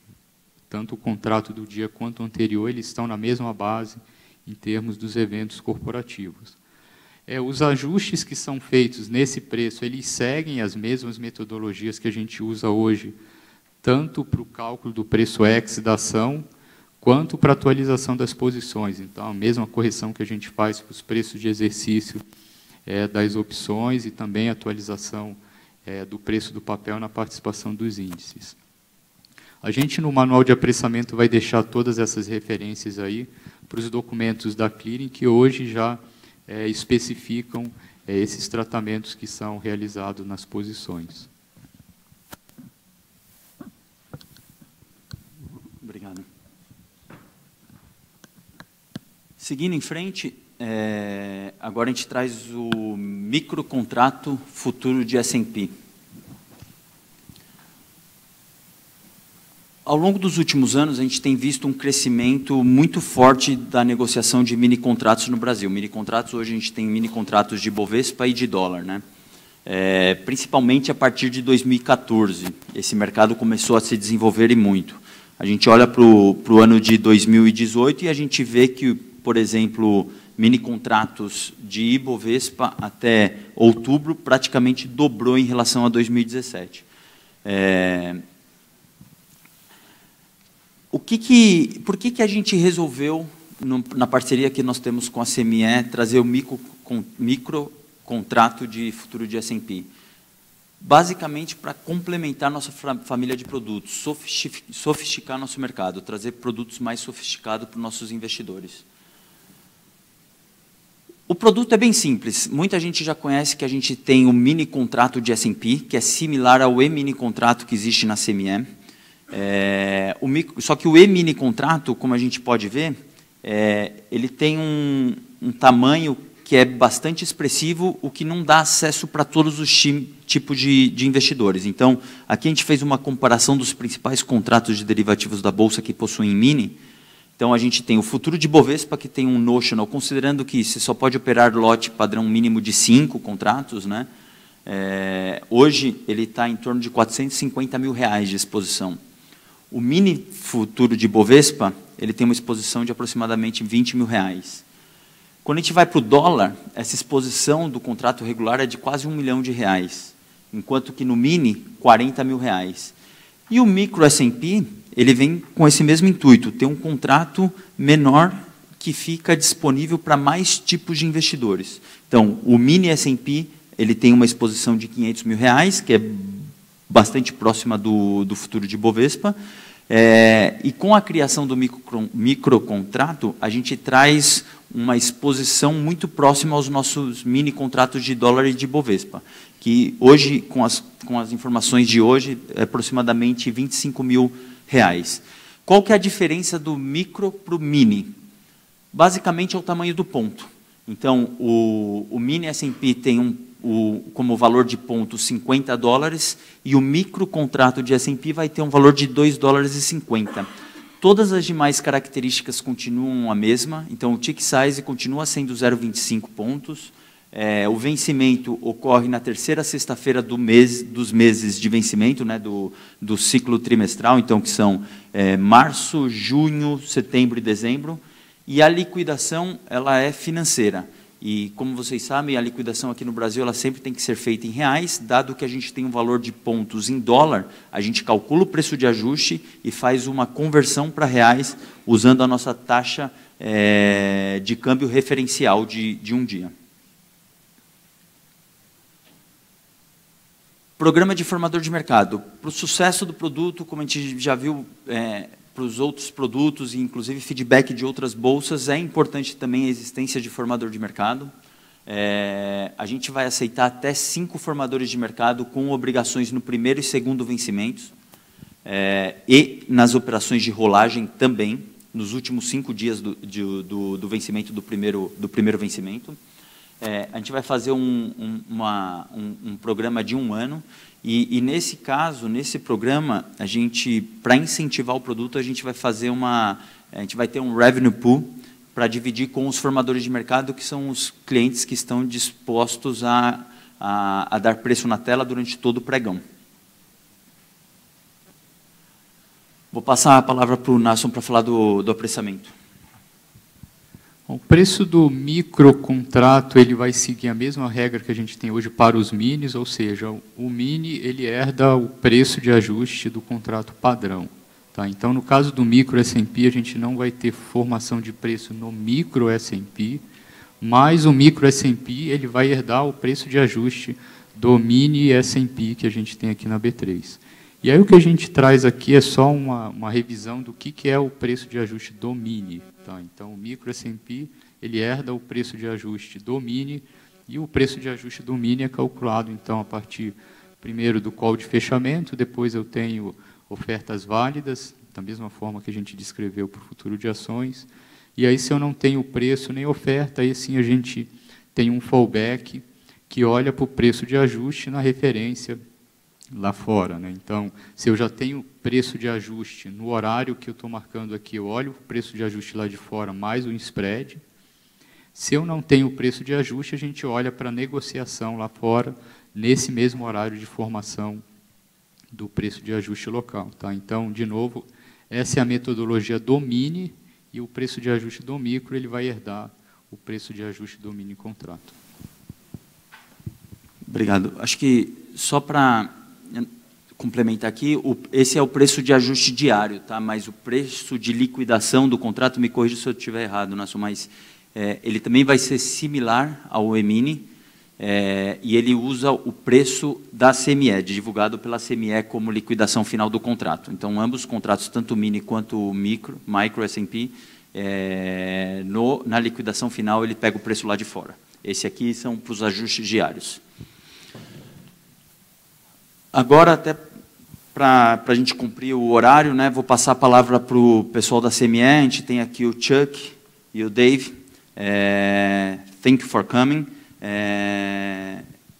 C: Tanto o contrato do dia quanto o anterior, eles estão na mesma base em termos dos eventos corporativos. Os ajustes que são feitos nesse preço, eles seguem as mesmas metodologias que a gente usa hoje, tanto para o cálculo do preço X da ação, quanto para a atualização das posições. Então, a mesma correção que a gente faz para os preços de exercício das opções e também a atualização do preço do papel na participação dos índices. A gente, no manual de apressamento, vai deixar todas essas referências aí para os documentos da Clearing, que hoje já especificam esses tratamentos que são realizados nas posições.
B: Obrigado. Seguindo em frente, agora a gente traz o microcontrato futuro de S&P. Ao longo dos últimos anos, a gente tem visto um crescimento muito forte da negociação de mini-contratos no Brasil. Mini-contratos, hoje a gente tem mini-contratos de Bovespa e de dólar, né? Principalmente a partir de 2014. Esse mercado começou a se desenvolver e muito. A gente olha para o ano de 2018 e a gente vê que, por exemplo, mini-contratos de Ibovespa até outubro praticamente dobrou em relação a 2017. Por que a gente resolveu, na parceria que nós temos com a CME, trazer o microcontrato de futuro de S&P? basicamente para complementar nossa família de produtos, sofisticar nosso mercado, trazer produtos mais sofisticados para os nossos investidores. O produto é bem simples. Muita gente já conhece que a gente tem o mini contrato de S&P, que é similar ao e-mini contrato que existe na CME. Só que o e-mini contrato, como a gente pode ver, ele tem um tamanho que é bastante expressivo, o que não dá acesso para todos os tipos de investidores. Então, aqui a gente fez uma comparação dos principais contratos de derivativos da Bolsa que possuem mini. Então, a gente tem o futuro de Bovespa, que tem um notional, considerando que você só pode operar lote padrão mínimo de 5 contratos, né? Hoje, ele está em torno de R$450 mil de exposição. O mini futuro de Bovespa, ele tem uma exposição de aproximadamente R$20 mil. Quando a gente vai para o dólar, essa exposição do contrato regular é de quase R$1 milhão, enquanto que no mini, R$40 mil. E o micro S&P, ele vem com esse mesmo intuito, ter um contrato menor que fica disponível para mais tipos de investidores. Então, o mini S&P, ele tem uma exposição de R$500 mil, que é bastante próxima do futuro de Bovespa, e com a criação do microcontrato, a gente traz uma exposição muito próxima aos nossos mini contratos de dólar e de Bovespa, que hoje, com as informações de hoje, é aproximadamente R$25 mil. Qual que é a diferença do micro para o mini? Basicamente é o tamanho do ponto. Então, o mini S&P tem como valor de ponto $50 e o micro contrato de S&P vai ter um valor de $2,50. Todas as demais características continuam a mesma, então o tick size continua sendo 0,25 pontos. O vencimento ocorre na terceira sexta-feira dos meses de vencimento, né, do ciclo trimestral, então que são março, junho, setembro e dezembro. E a liquidação ela é financeira. E, como vocês sabem, a liquidação aqui no Brasil ela sempre tem que ser feita em reais, dado que a gente tem um valor de pontos em dólar, a gente calcula o preço de ajuste e faz uma conversão para reais, usando a nossa taxa de câmbio referencial de um dia. Programa de formador de mercado. Para o sucesso do produto, como a gente já viu para os outros produtos, e inclusive feedback de outras bolsas, é importante também a existência de formador de mercado. A gente vai aceitar até 5 formadores de mercado com obrigações no primeiro e segundo vencimentos, e nas operações de rolagem também, nos últimos 5 dias do vencimento do primeiro vencimento. A gente vai fazer um programa de 1 ano, e nesse caso, nesse programa, a gente, para incentivar o produto, a gente vai ter um revenue pool para dividir com os formadores de mercado, que são os clientes que estão dispostos a dar preço na tela durante todo o pregão. Vou passar a palavra para o Nasson para falar do apressamento.
C: O preço do microcontrato ele vai seguir a mesma regra que a gente tem hoje para os minis, ou seja, o mini ele herda o preço de ajuste do contrato padrão. Tá? Então, no caso do micro S&P, a gente não vai ter formação de preço no micro S&P, mas o micro S&P ele vai herdar o preço de ajuste do mini S&P que a gente tem aqui na B3. E aí o que a gente traz aqui é só uma revisão do que é o preço de ajuste do mini. Tá? Então, o micro S&P ele herda o preço de ajuste do mini, e o preço de ajuste do mini é calculado então a partir primeiro do call de fechamento, depois eu tenho ofertas válidas, da mesma forma que a gente descreveu para o futuro de ações, e aí se eu não tenho preço nem oferta, aí sim a gente tem um fallback que olha para o preço de ajuste na referência lá fora, né? Então, se eu já tenho preço de ajuste no horário que eu estou marcando aqui, eu olho o preço de ajuste lá de fora mais o spread. Se eu não tenho preço de ajuste, a gente olha para a negociação lá fora, nesse mesmo horário de formação do preço de ajuste local. Tá? Então, de novo, essa é a metodologia do mini, e o preço de ajuste do micro ele vai herdar o preço de ajuste do mini contrato.
B: Obrigado. Acho que só para complementar aqui, esse é o preço de ajuste diário, tá? Mas o preço de liquidação do contrato, me corrija se eu estiver errado, Nasson, mas ele também vai ser similar ao E-mini, e ele usa o preço da CME, divulgado pela CME como liquidação final do contrato. Então, ambos os contratos, tanto o mini quanto o micro S&P, na liquidação final, ele pega o preço lá de fora. Esse aqui são para os ajustes diários. Agora, até para a gente cumprir o horário, né, vou passar a palavra para o pessoal da CME. A gente tem aqui o Chuck e o Dave. Thank you for coming.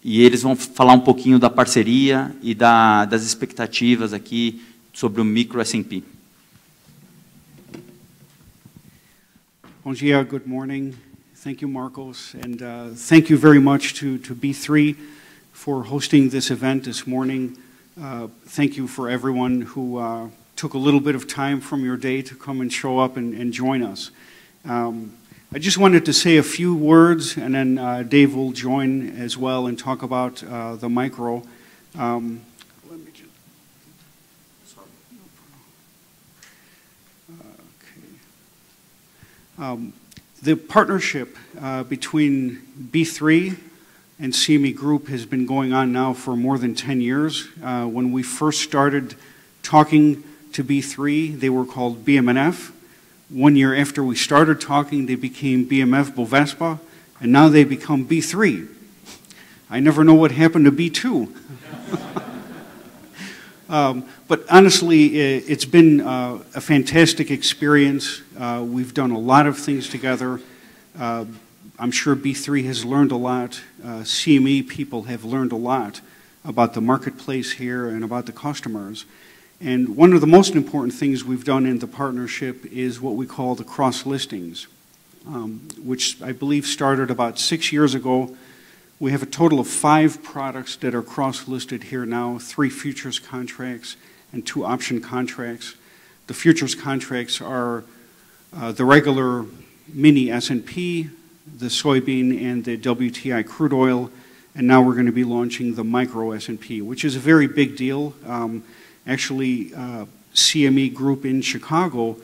B: E eles vão falar um pouquinho da parceria e das expectativas aqui sobre o micro S&P.
D: Bom dia, good morning. Thank you, Marcos, and thank you very much to B3 for hosting this event this morning. Thank you for everyone who took a little bit of time from your day to come and show up and join us. I just wanted to say a few words, and then Dave will join as well and talk about the micro. Let me just, okay. The partnership between B3 and CME Group has been going on now for more than 10 years. When we first started talking to B3, they were called BM&F. 1 year after we started talking, they became BMF Bovespa, and now they become B3. I never know what happened to B2. But honestly, it's been a fantastic experience. We've done a lot of things together. I'm sure B3 has learned a lot. CME people have learned a lot about the marketplace here and about the customers. And one of the most important things we've done in the partnership is what we call the cross-listings, which I believe started about 6 years ago. We have a total of 5 products that are cross-listed here now, 3 futures contracts and 2 option contracts. The futures contracts are the regular mini S&P, the soybean, and the WTI crude oil, and now we're going to be launching the micro S&P, which is a very big deal. Actually, CME Group in Chicago,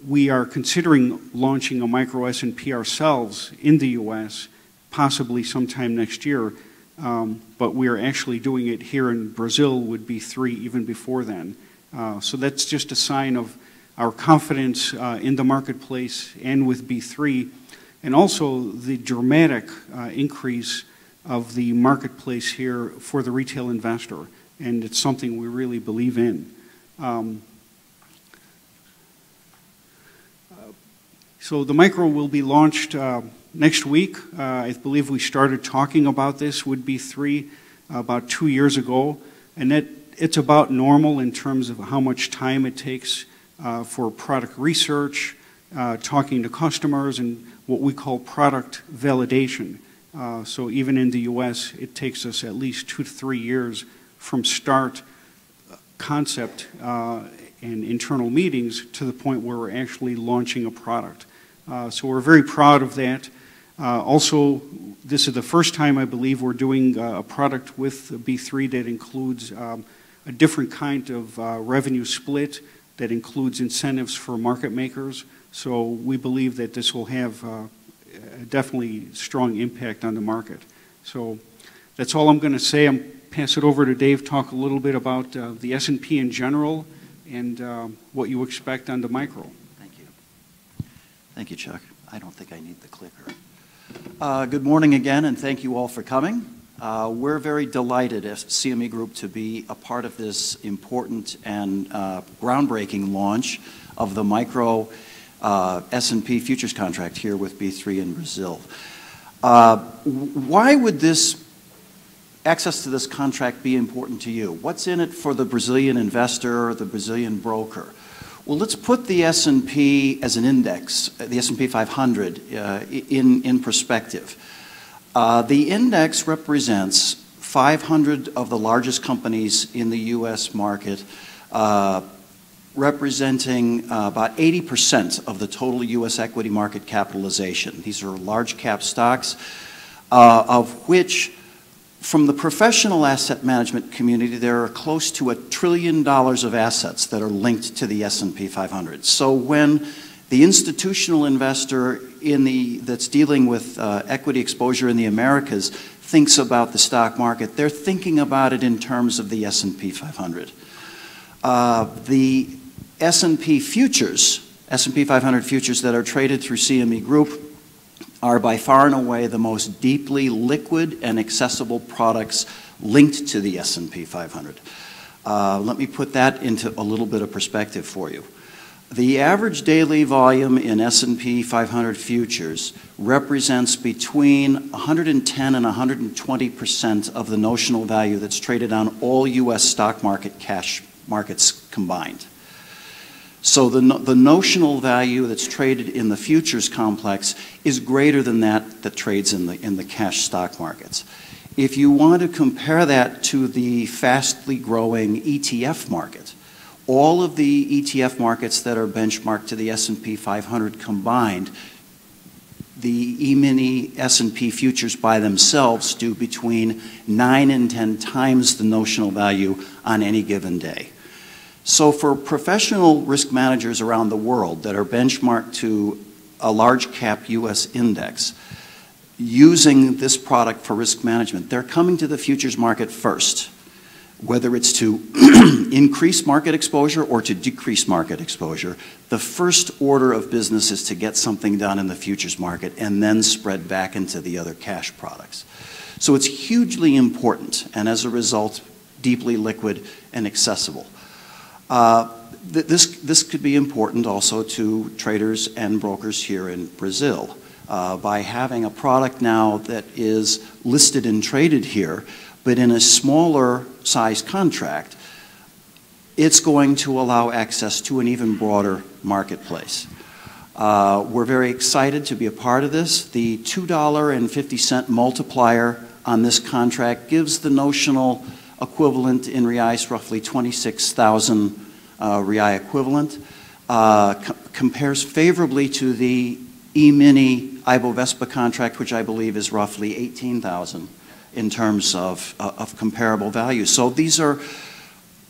D: we are considering launching a micro S&P ourselves in the U.S., possibly sometime next year, but we are actually doing it here in Brazil with B3 even before then. So that's just a sign of our confidence in the marketplace and with B3, and also the dramatic increase of the marketplace here for the retail investor. And it's something we really believe in. So the micro will be launched next week. I believe we started talking about this with B3 about 2 years ago, and it's about normal in terms of how much time it takes for product research, talking to customers, and what we call product validation. So even in the US, it takes us at least 2 to 3 years from start, concept, and internal meetings to the point where we're actually launching a product. So we're very proud of that. Also, this is the first time I believe we're doing a product with B3 that includes a different kind of revenue split that includes incentives for market makers. So we believe that this will have definitely strong impact on the market. So that's all I'm going to say. I'm pass it over to Dave, talk a little bit about the S&P in general and what you expect on the micro.
E: Thank you. Thank you, Chuck. I don't think I need the clicker. Good morning again, and thank you all for coming. We're very delighted as CME Group to be a part of this important and groundbreaking launch of the micro S&P futures contract here with B3 in Brazil. Why would access to this contract be important to you? What's in it for the Brazilian investor or the Brazilian broker? Well, let's put the S&P as an index, the S&P 500, in perspective. The index represents 500 of the largest companies in the U.S. market, representing about 80% of the total U.S. equity market capitalization. These are large cap stocks, of which from the professional asset management community, there are close to $1 trillion of assets that are linked to the S&P 500. So when the institutional investor that's dealing with equity exposure in the Americas thinks about the stock market, they're thinking about it in terms of the S&P 500. The S&P futures, S&P 500 futures that are traded through CME Group are by far and away the most deeply liquid and accessible products linked to the S&P 500. Let me put that into a little bit of perspective for you. The average daily volume in S&P 500 futures represents between 110 and 120% of the notional value that's traded on all U.S. stock market cash markets combined. So the notional value that's traded in the futures complex is greater than that trades in the cash stock markets. If you want to compare that to the fastly growing ETF market, all of the ETF markets that are benchmarked to the S&P 500 combined, the E-mini S&P futures by themselves do between 9 and 10 times the notional value on any given day. So for professional risk managers around the world that are benchmarked to a large cap US index, using this product for risk management, they're coming to the futures market first, whether it's to increase market exposure or to decrease market exposure. The first order of business is to get something done in the futures market and then spread back into the other cash products. So it's hugely important, and as a result, deeply liquid and accessible. This could be important also to traders and brokers here in Brazil. By having a product now that is listed and traded here, but in a smaller size contract, it's going to allow access to an even broader marketplace. We're very excited to be a part of this. The $2.50 multiplier on this contract gives the notional equivalent in reais roughly 26,000 real equivalent. Compares favorably to the E-mini Ibovespa contract, which I believe is roughly 18,000 in terms of comparable value. So these are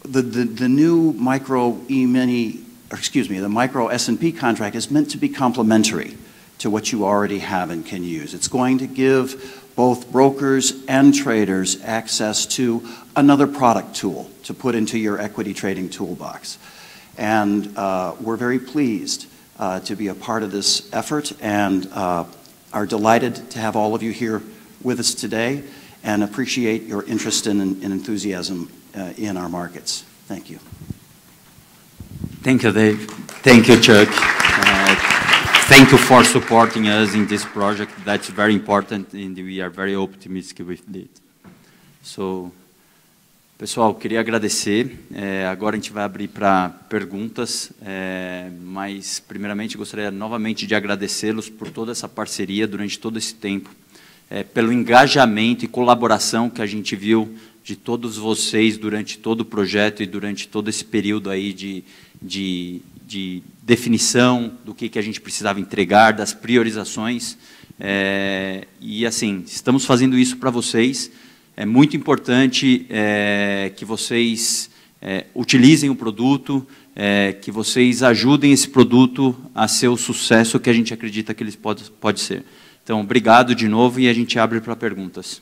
E: the new micro E-mini, or excuse me, the micro S&P contract is meant to be complementary to what you already have and can use. It's going to give both brokers and traders access to another product tool to put into your equity trading toolbox. And we're very pleased to be a part of this effort and are delighted to have all of you here with us today and appreciate your interest and enthusiasm in our markets. Thank you.
B: Thank you, Dave. Thank you, Chuck. Thank you for supporting us in this project. That's very important, and we are very optimistic with it. So, pessoal, queria agradecer. Agora a gente vai abrir para perguntas, mas primeiramente gostaria novamente de agradecê-los por toda essa parceria durante todo esse tempo, pelo engajamento e colaboração que a gente viu de todos vocês durante todo o projeto e durante todo esse período aí de definição do que a gente precisava entregar, das priorizações. E assim, estamos fazendo isso para vocês. É muito importante que vocês utilizem o produto, que vocês ajudem esse produto a ser o sucesso que a gente acredita que ele pode ser. Então, obrigado de novo e a gente abre para perguntas.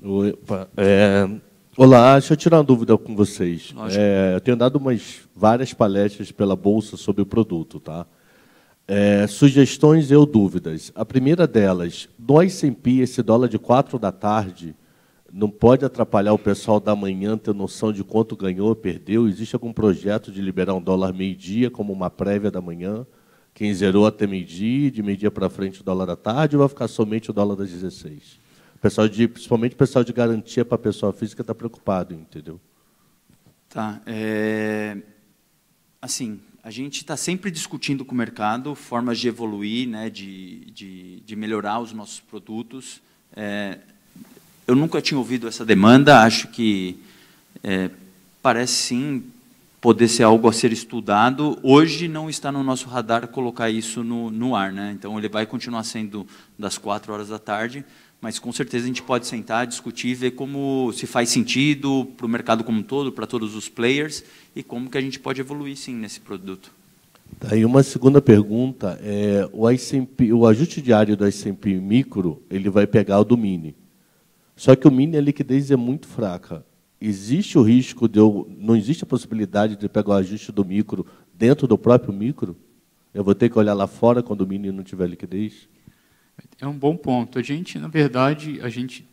F: Opa, olá, deixa eu tirar uma dúvida com vocês. Eu tenho dado várias palestras pela Bolsa sobre o produto, tá? Sugestões ou dúvidas. A primeira delas, no S&P, esse dólar de 4 da tarde não pode atrapalhar o pessoal da manhã ter noção de quanto ganhou ou perdeu? Existe algum projeto de liberar um dólar meio-dia como uma prévia da manhã? Quem zerou até meio-dia, de meio-dia para frente o dólar da tarde, ou vai ficar somente o dólar das 16? Principalmente o pessoal de garantia para a pessoa física está preocupado, entendeu?
B: Tá. Assim, a gente está sempre discutindo com o mercado formas de evoluir, né, de melhorar os nossos produtos. Eu nunca tinha ouvido essa demanda, acho que parece sim poder ser algo a ser estudado. Hoje não está no nosso radar colocar isso no ar, né? Então ele vai continuar sendo das 4 horas da tarde, mas com certeza a gente pode sentar, discutir, ver como se faz sentido para o mercado como um todo, para todos os players, e como que a gente pode evoluir, sim, nesse produto.
F: Tá, e uma segunda pergunta, o ajuste diário do S&P Micro, ele vai pegar o do Mini. Só que o Mini, a liquidez é muito fraca. Existe o risco não existe a possibilidade de pegar o ajuste do Micro dentro do próprio Micro? Eu vou ter que olhar lá fora quando o Mini não tiver liquidez?
C: É um bom ponto. Na verdade, a gente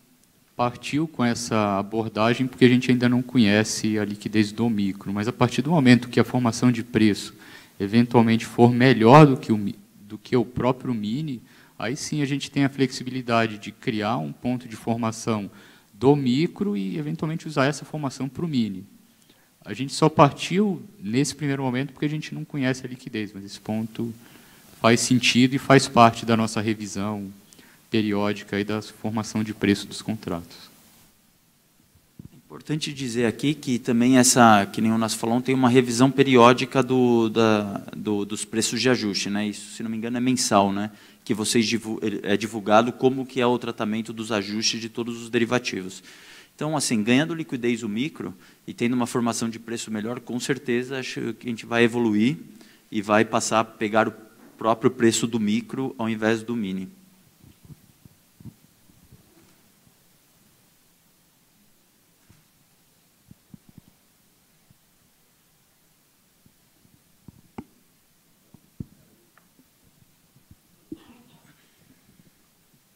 C: partiu com essa abordagem porque a gente ainda não conhece a liquidez do micro, mas a partir do momento que a formação de preço eventualmente for melhor do que o próprio Mini, aí sim a gente tem a flexibilidade de criar um ponto de formação do micro e eventualmente usar essa formação para o Mini. A gente só partiu nesse primeiro momento porque a gente não conhece a liquidez, mas esse ponto faz sentido e faz parte da nossa revisão periódica e da formação de preço dos contratos.
B: É importante dizer aqui que também que nem o Nas falou, tem uma revisão periódica dos preços de ajuste, né? Isso, se não me engano, é mensal, né? Que é divulgado como que é o tratamento dos ajustes de todos os derivativos. Então, assim, ganhando liquidez o micro e tendo uma formação de preço melhor, com certeza acho que a gente vai evoluir e vai passar a pegar o próprio preço do micro ao invés do mini.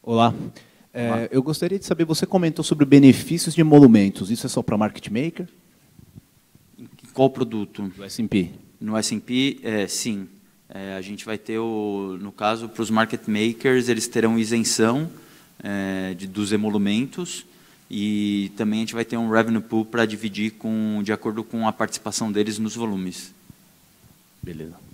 G: Olá. Eu gostaria de saber, você comentou sobre benefícios de emolumentos. Isso é só para market maker?
B: Em qual produto?
G: Do S&P.
B: No S&P, sim. A gente vai ter, no caso, para os market makers, eles terão isenção dos emolumentos e também a gente vai ter um revenue pool para dividir de acordo com a participação deles nos volumes.
G: Beleza.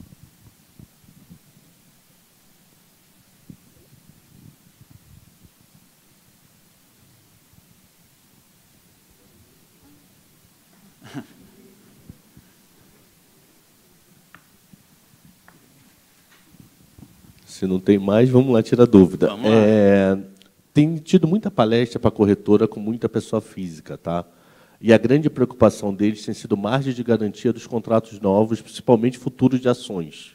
F: Se não tem mais, vamos lá tirar dúvida.
B: Vamos lá.
F: Tem tido muita palestra para corretora com muita pessoa física, tá? E a grande preocupação deles tem sido margem de garantia dos contratos novos, principalmente futuros de ações.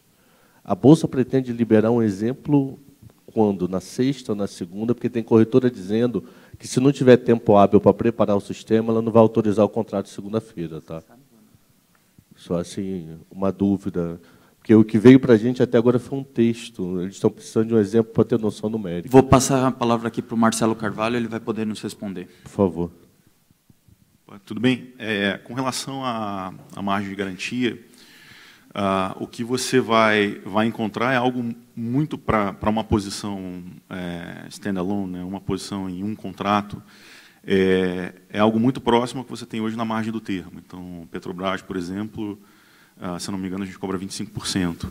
F: A Bolsa pretende liberar um exemplo quando? Na sexta ou na segunda, porque tem corretora dizendo que se não tiver tempo hábil para preparar o sistema, ela não vai autorizar o contrato segunda-feira, tá? Só assim, uma dúvida. Porque o que veio para a gente até agora foi um texto. Eles estão precisando de um exemplo para ter noção numérica.
B: Vou passar a palavra aqui para o Marcelo Carvalho, ele vai poder nos responder.
F: Por favor.
H: Tudo bem. Com relação à margem de garantia, o que você vai encontrar é algo muito para uma posição standalone, né, uma posição em um contrato, é algo muito próximo ao que você tem hoje na margem do termo. Então, Petrobras, por exemplo, se não me engano, a gente cobra 25%.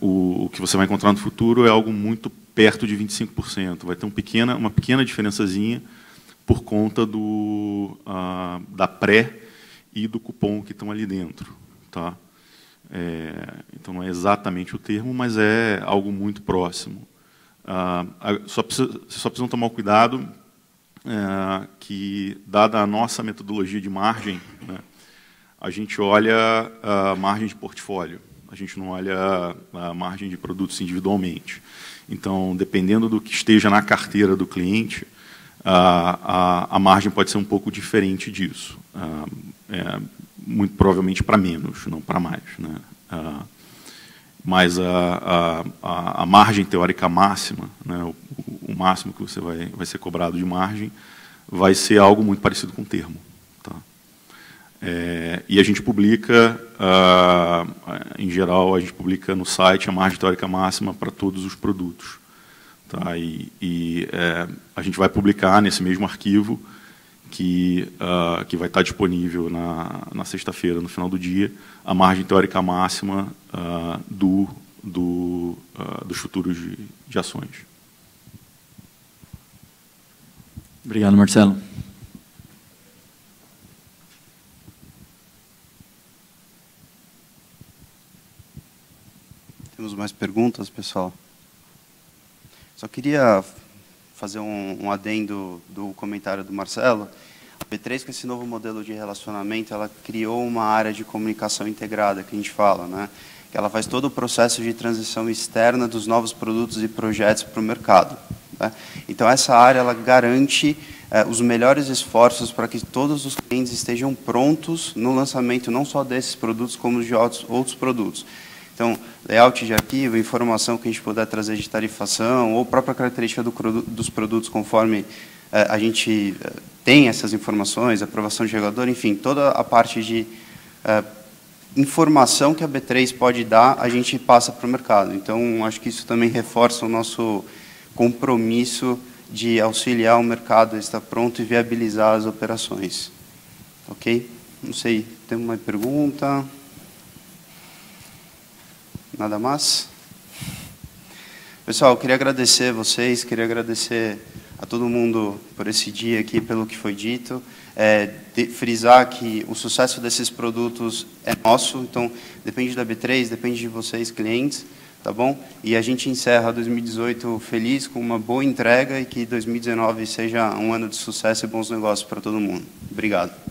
H: O que você vai encontrar no futuro é algo muito perto de 25%. Vai ter uma pequena diferençazinha por conta da pré e do cupom que estão ali dentro. Tá? Então, não é exatamente o termo, mas é algo muito próximo. Vocês só precisam tomar cuidado que, dada a nossa metodologia de margem, né, a gente olha a margem de portfólio, a gente não olha a margem de produtos individualmente. Então, dependendo do que esteja na carteira do cliente, a margem pode ser um pouco diferente disso. Muito provavelmente para menos, não para mais, né? Mas a margem teórica máxima, né, o máximo que você vai ser cobrado de margem, vai ser algo muito parecido com o termo. Tá? E a gente publica, em geral, a gente publica no site a margem teórica máxima para todos os produtos. Tá? A gente vai publicar nesse mesmo arquivo, que vai estar disponível na sexta-feira, no final do dia, a margem teórica máxima dos futuros de ações.
B: Obrigado, Marcelo.
A: Temos mais perguntas, pessoal? Só queria fazer um adendo do comentário do Marcelo. A B3, com esse novo modelo de relacionamento, ela criou uma área de comunicação integrada, que a gente fala, né? Que ela faz todo o processo de transição externa dos novos produtos e projetos para o mercado. Né? Então, essa área ela garante os melhores esforços para que todos os clientes estejam prontos no lançamento, não só desses produtos, como de outros produtos. Então, layout de arquivo, informação que a gente puder trazer de tarifação, ou própria característica dos produtos, conforme a gente tem essas informações, aprovação de regulador, enfim, toda a parte de informação que a B3 pode dar, a gente passa para o mercado. Então, acho que isso também reforça o nosso compromisso de auxiliar o mercado a estar pronto e viabilizar as operações. Ok? Não sei, tem uma pergunta? Nada mais? Pessoal, eu queria agradecer a vocês, queria agradecer a todo mundo por esse dia aqui, pelo que foi dito. Frisar que o sucesso desses produtos é nosso, então depende da B3, depende de vocês, clientes, tá bom? E a gente encerra 2018 feliz, com uma boa entrega e que 2019 seja um ano de sucesso e bons negócios para todo mundo. Obrigado.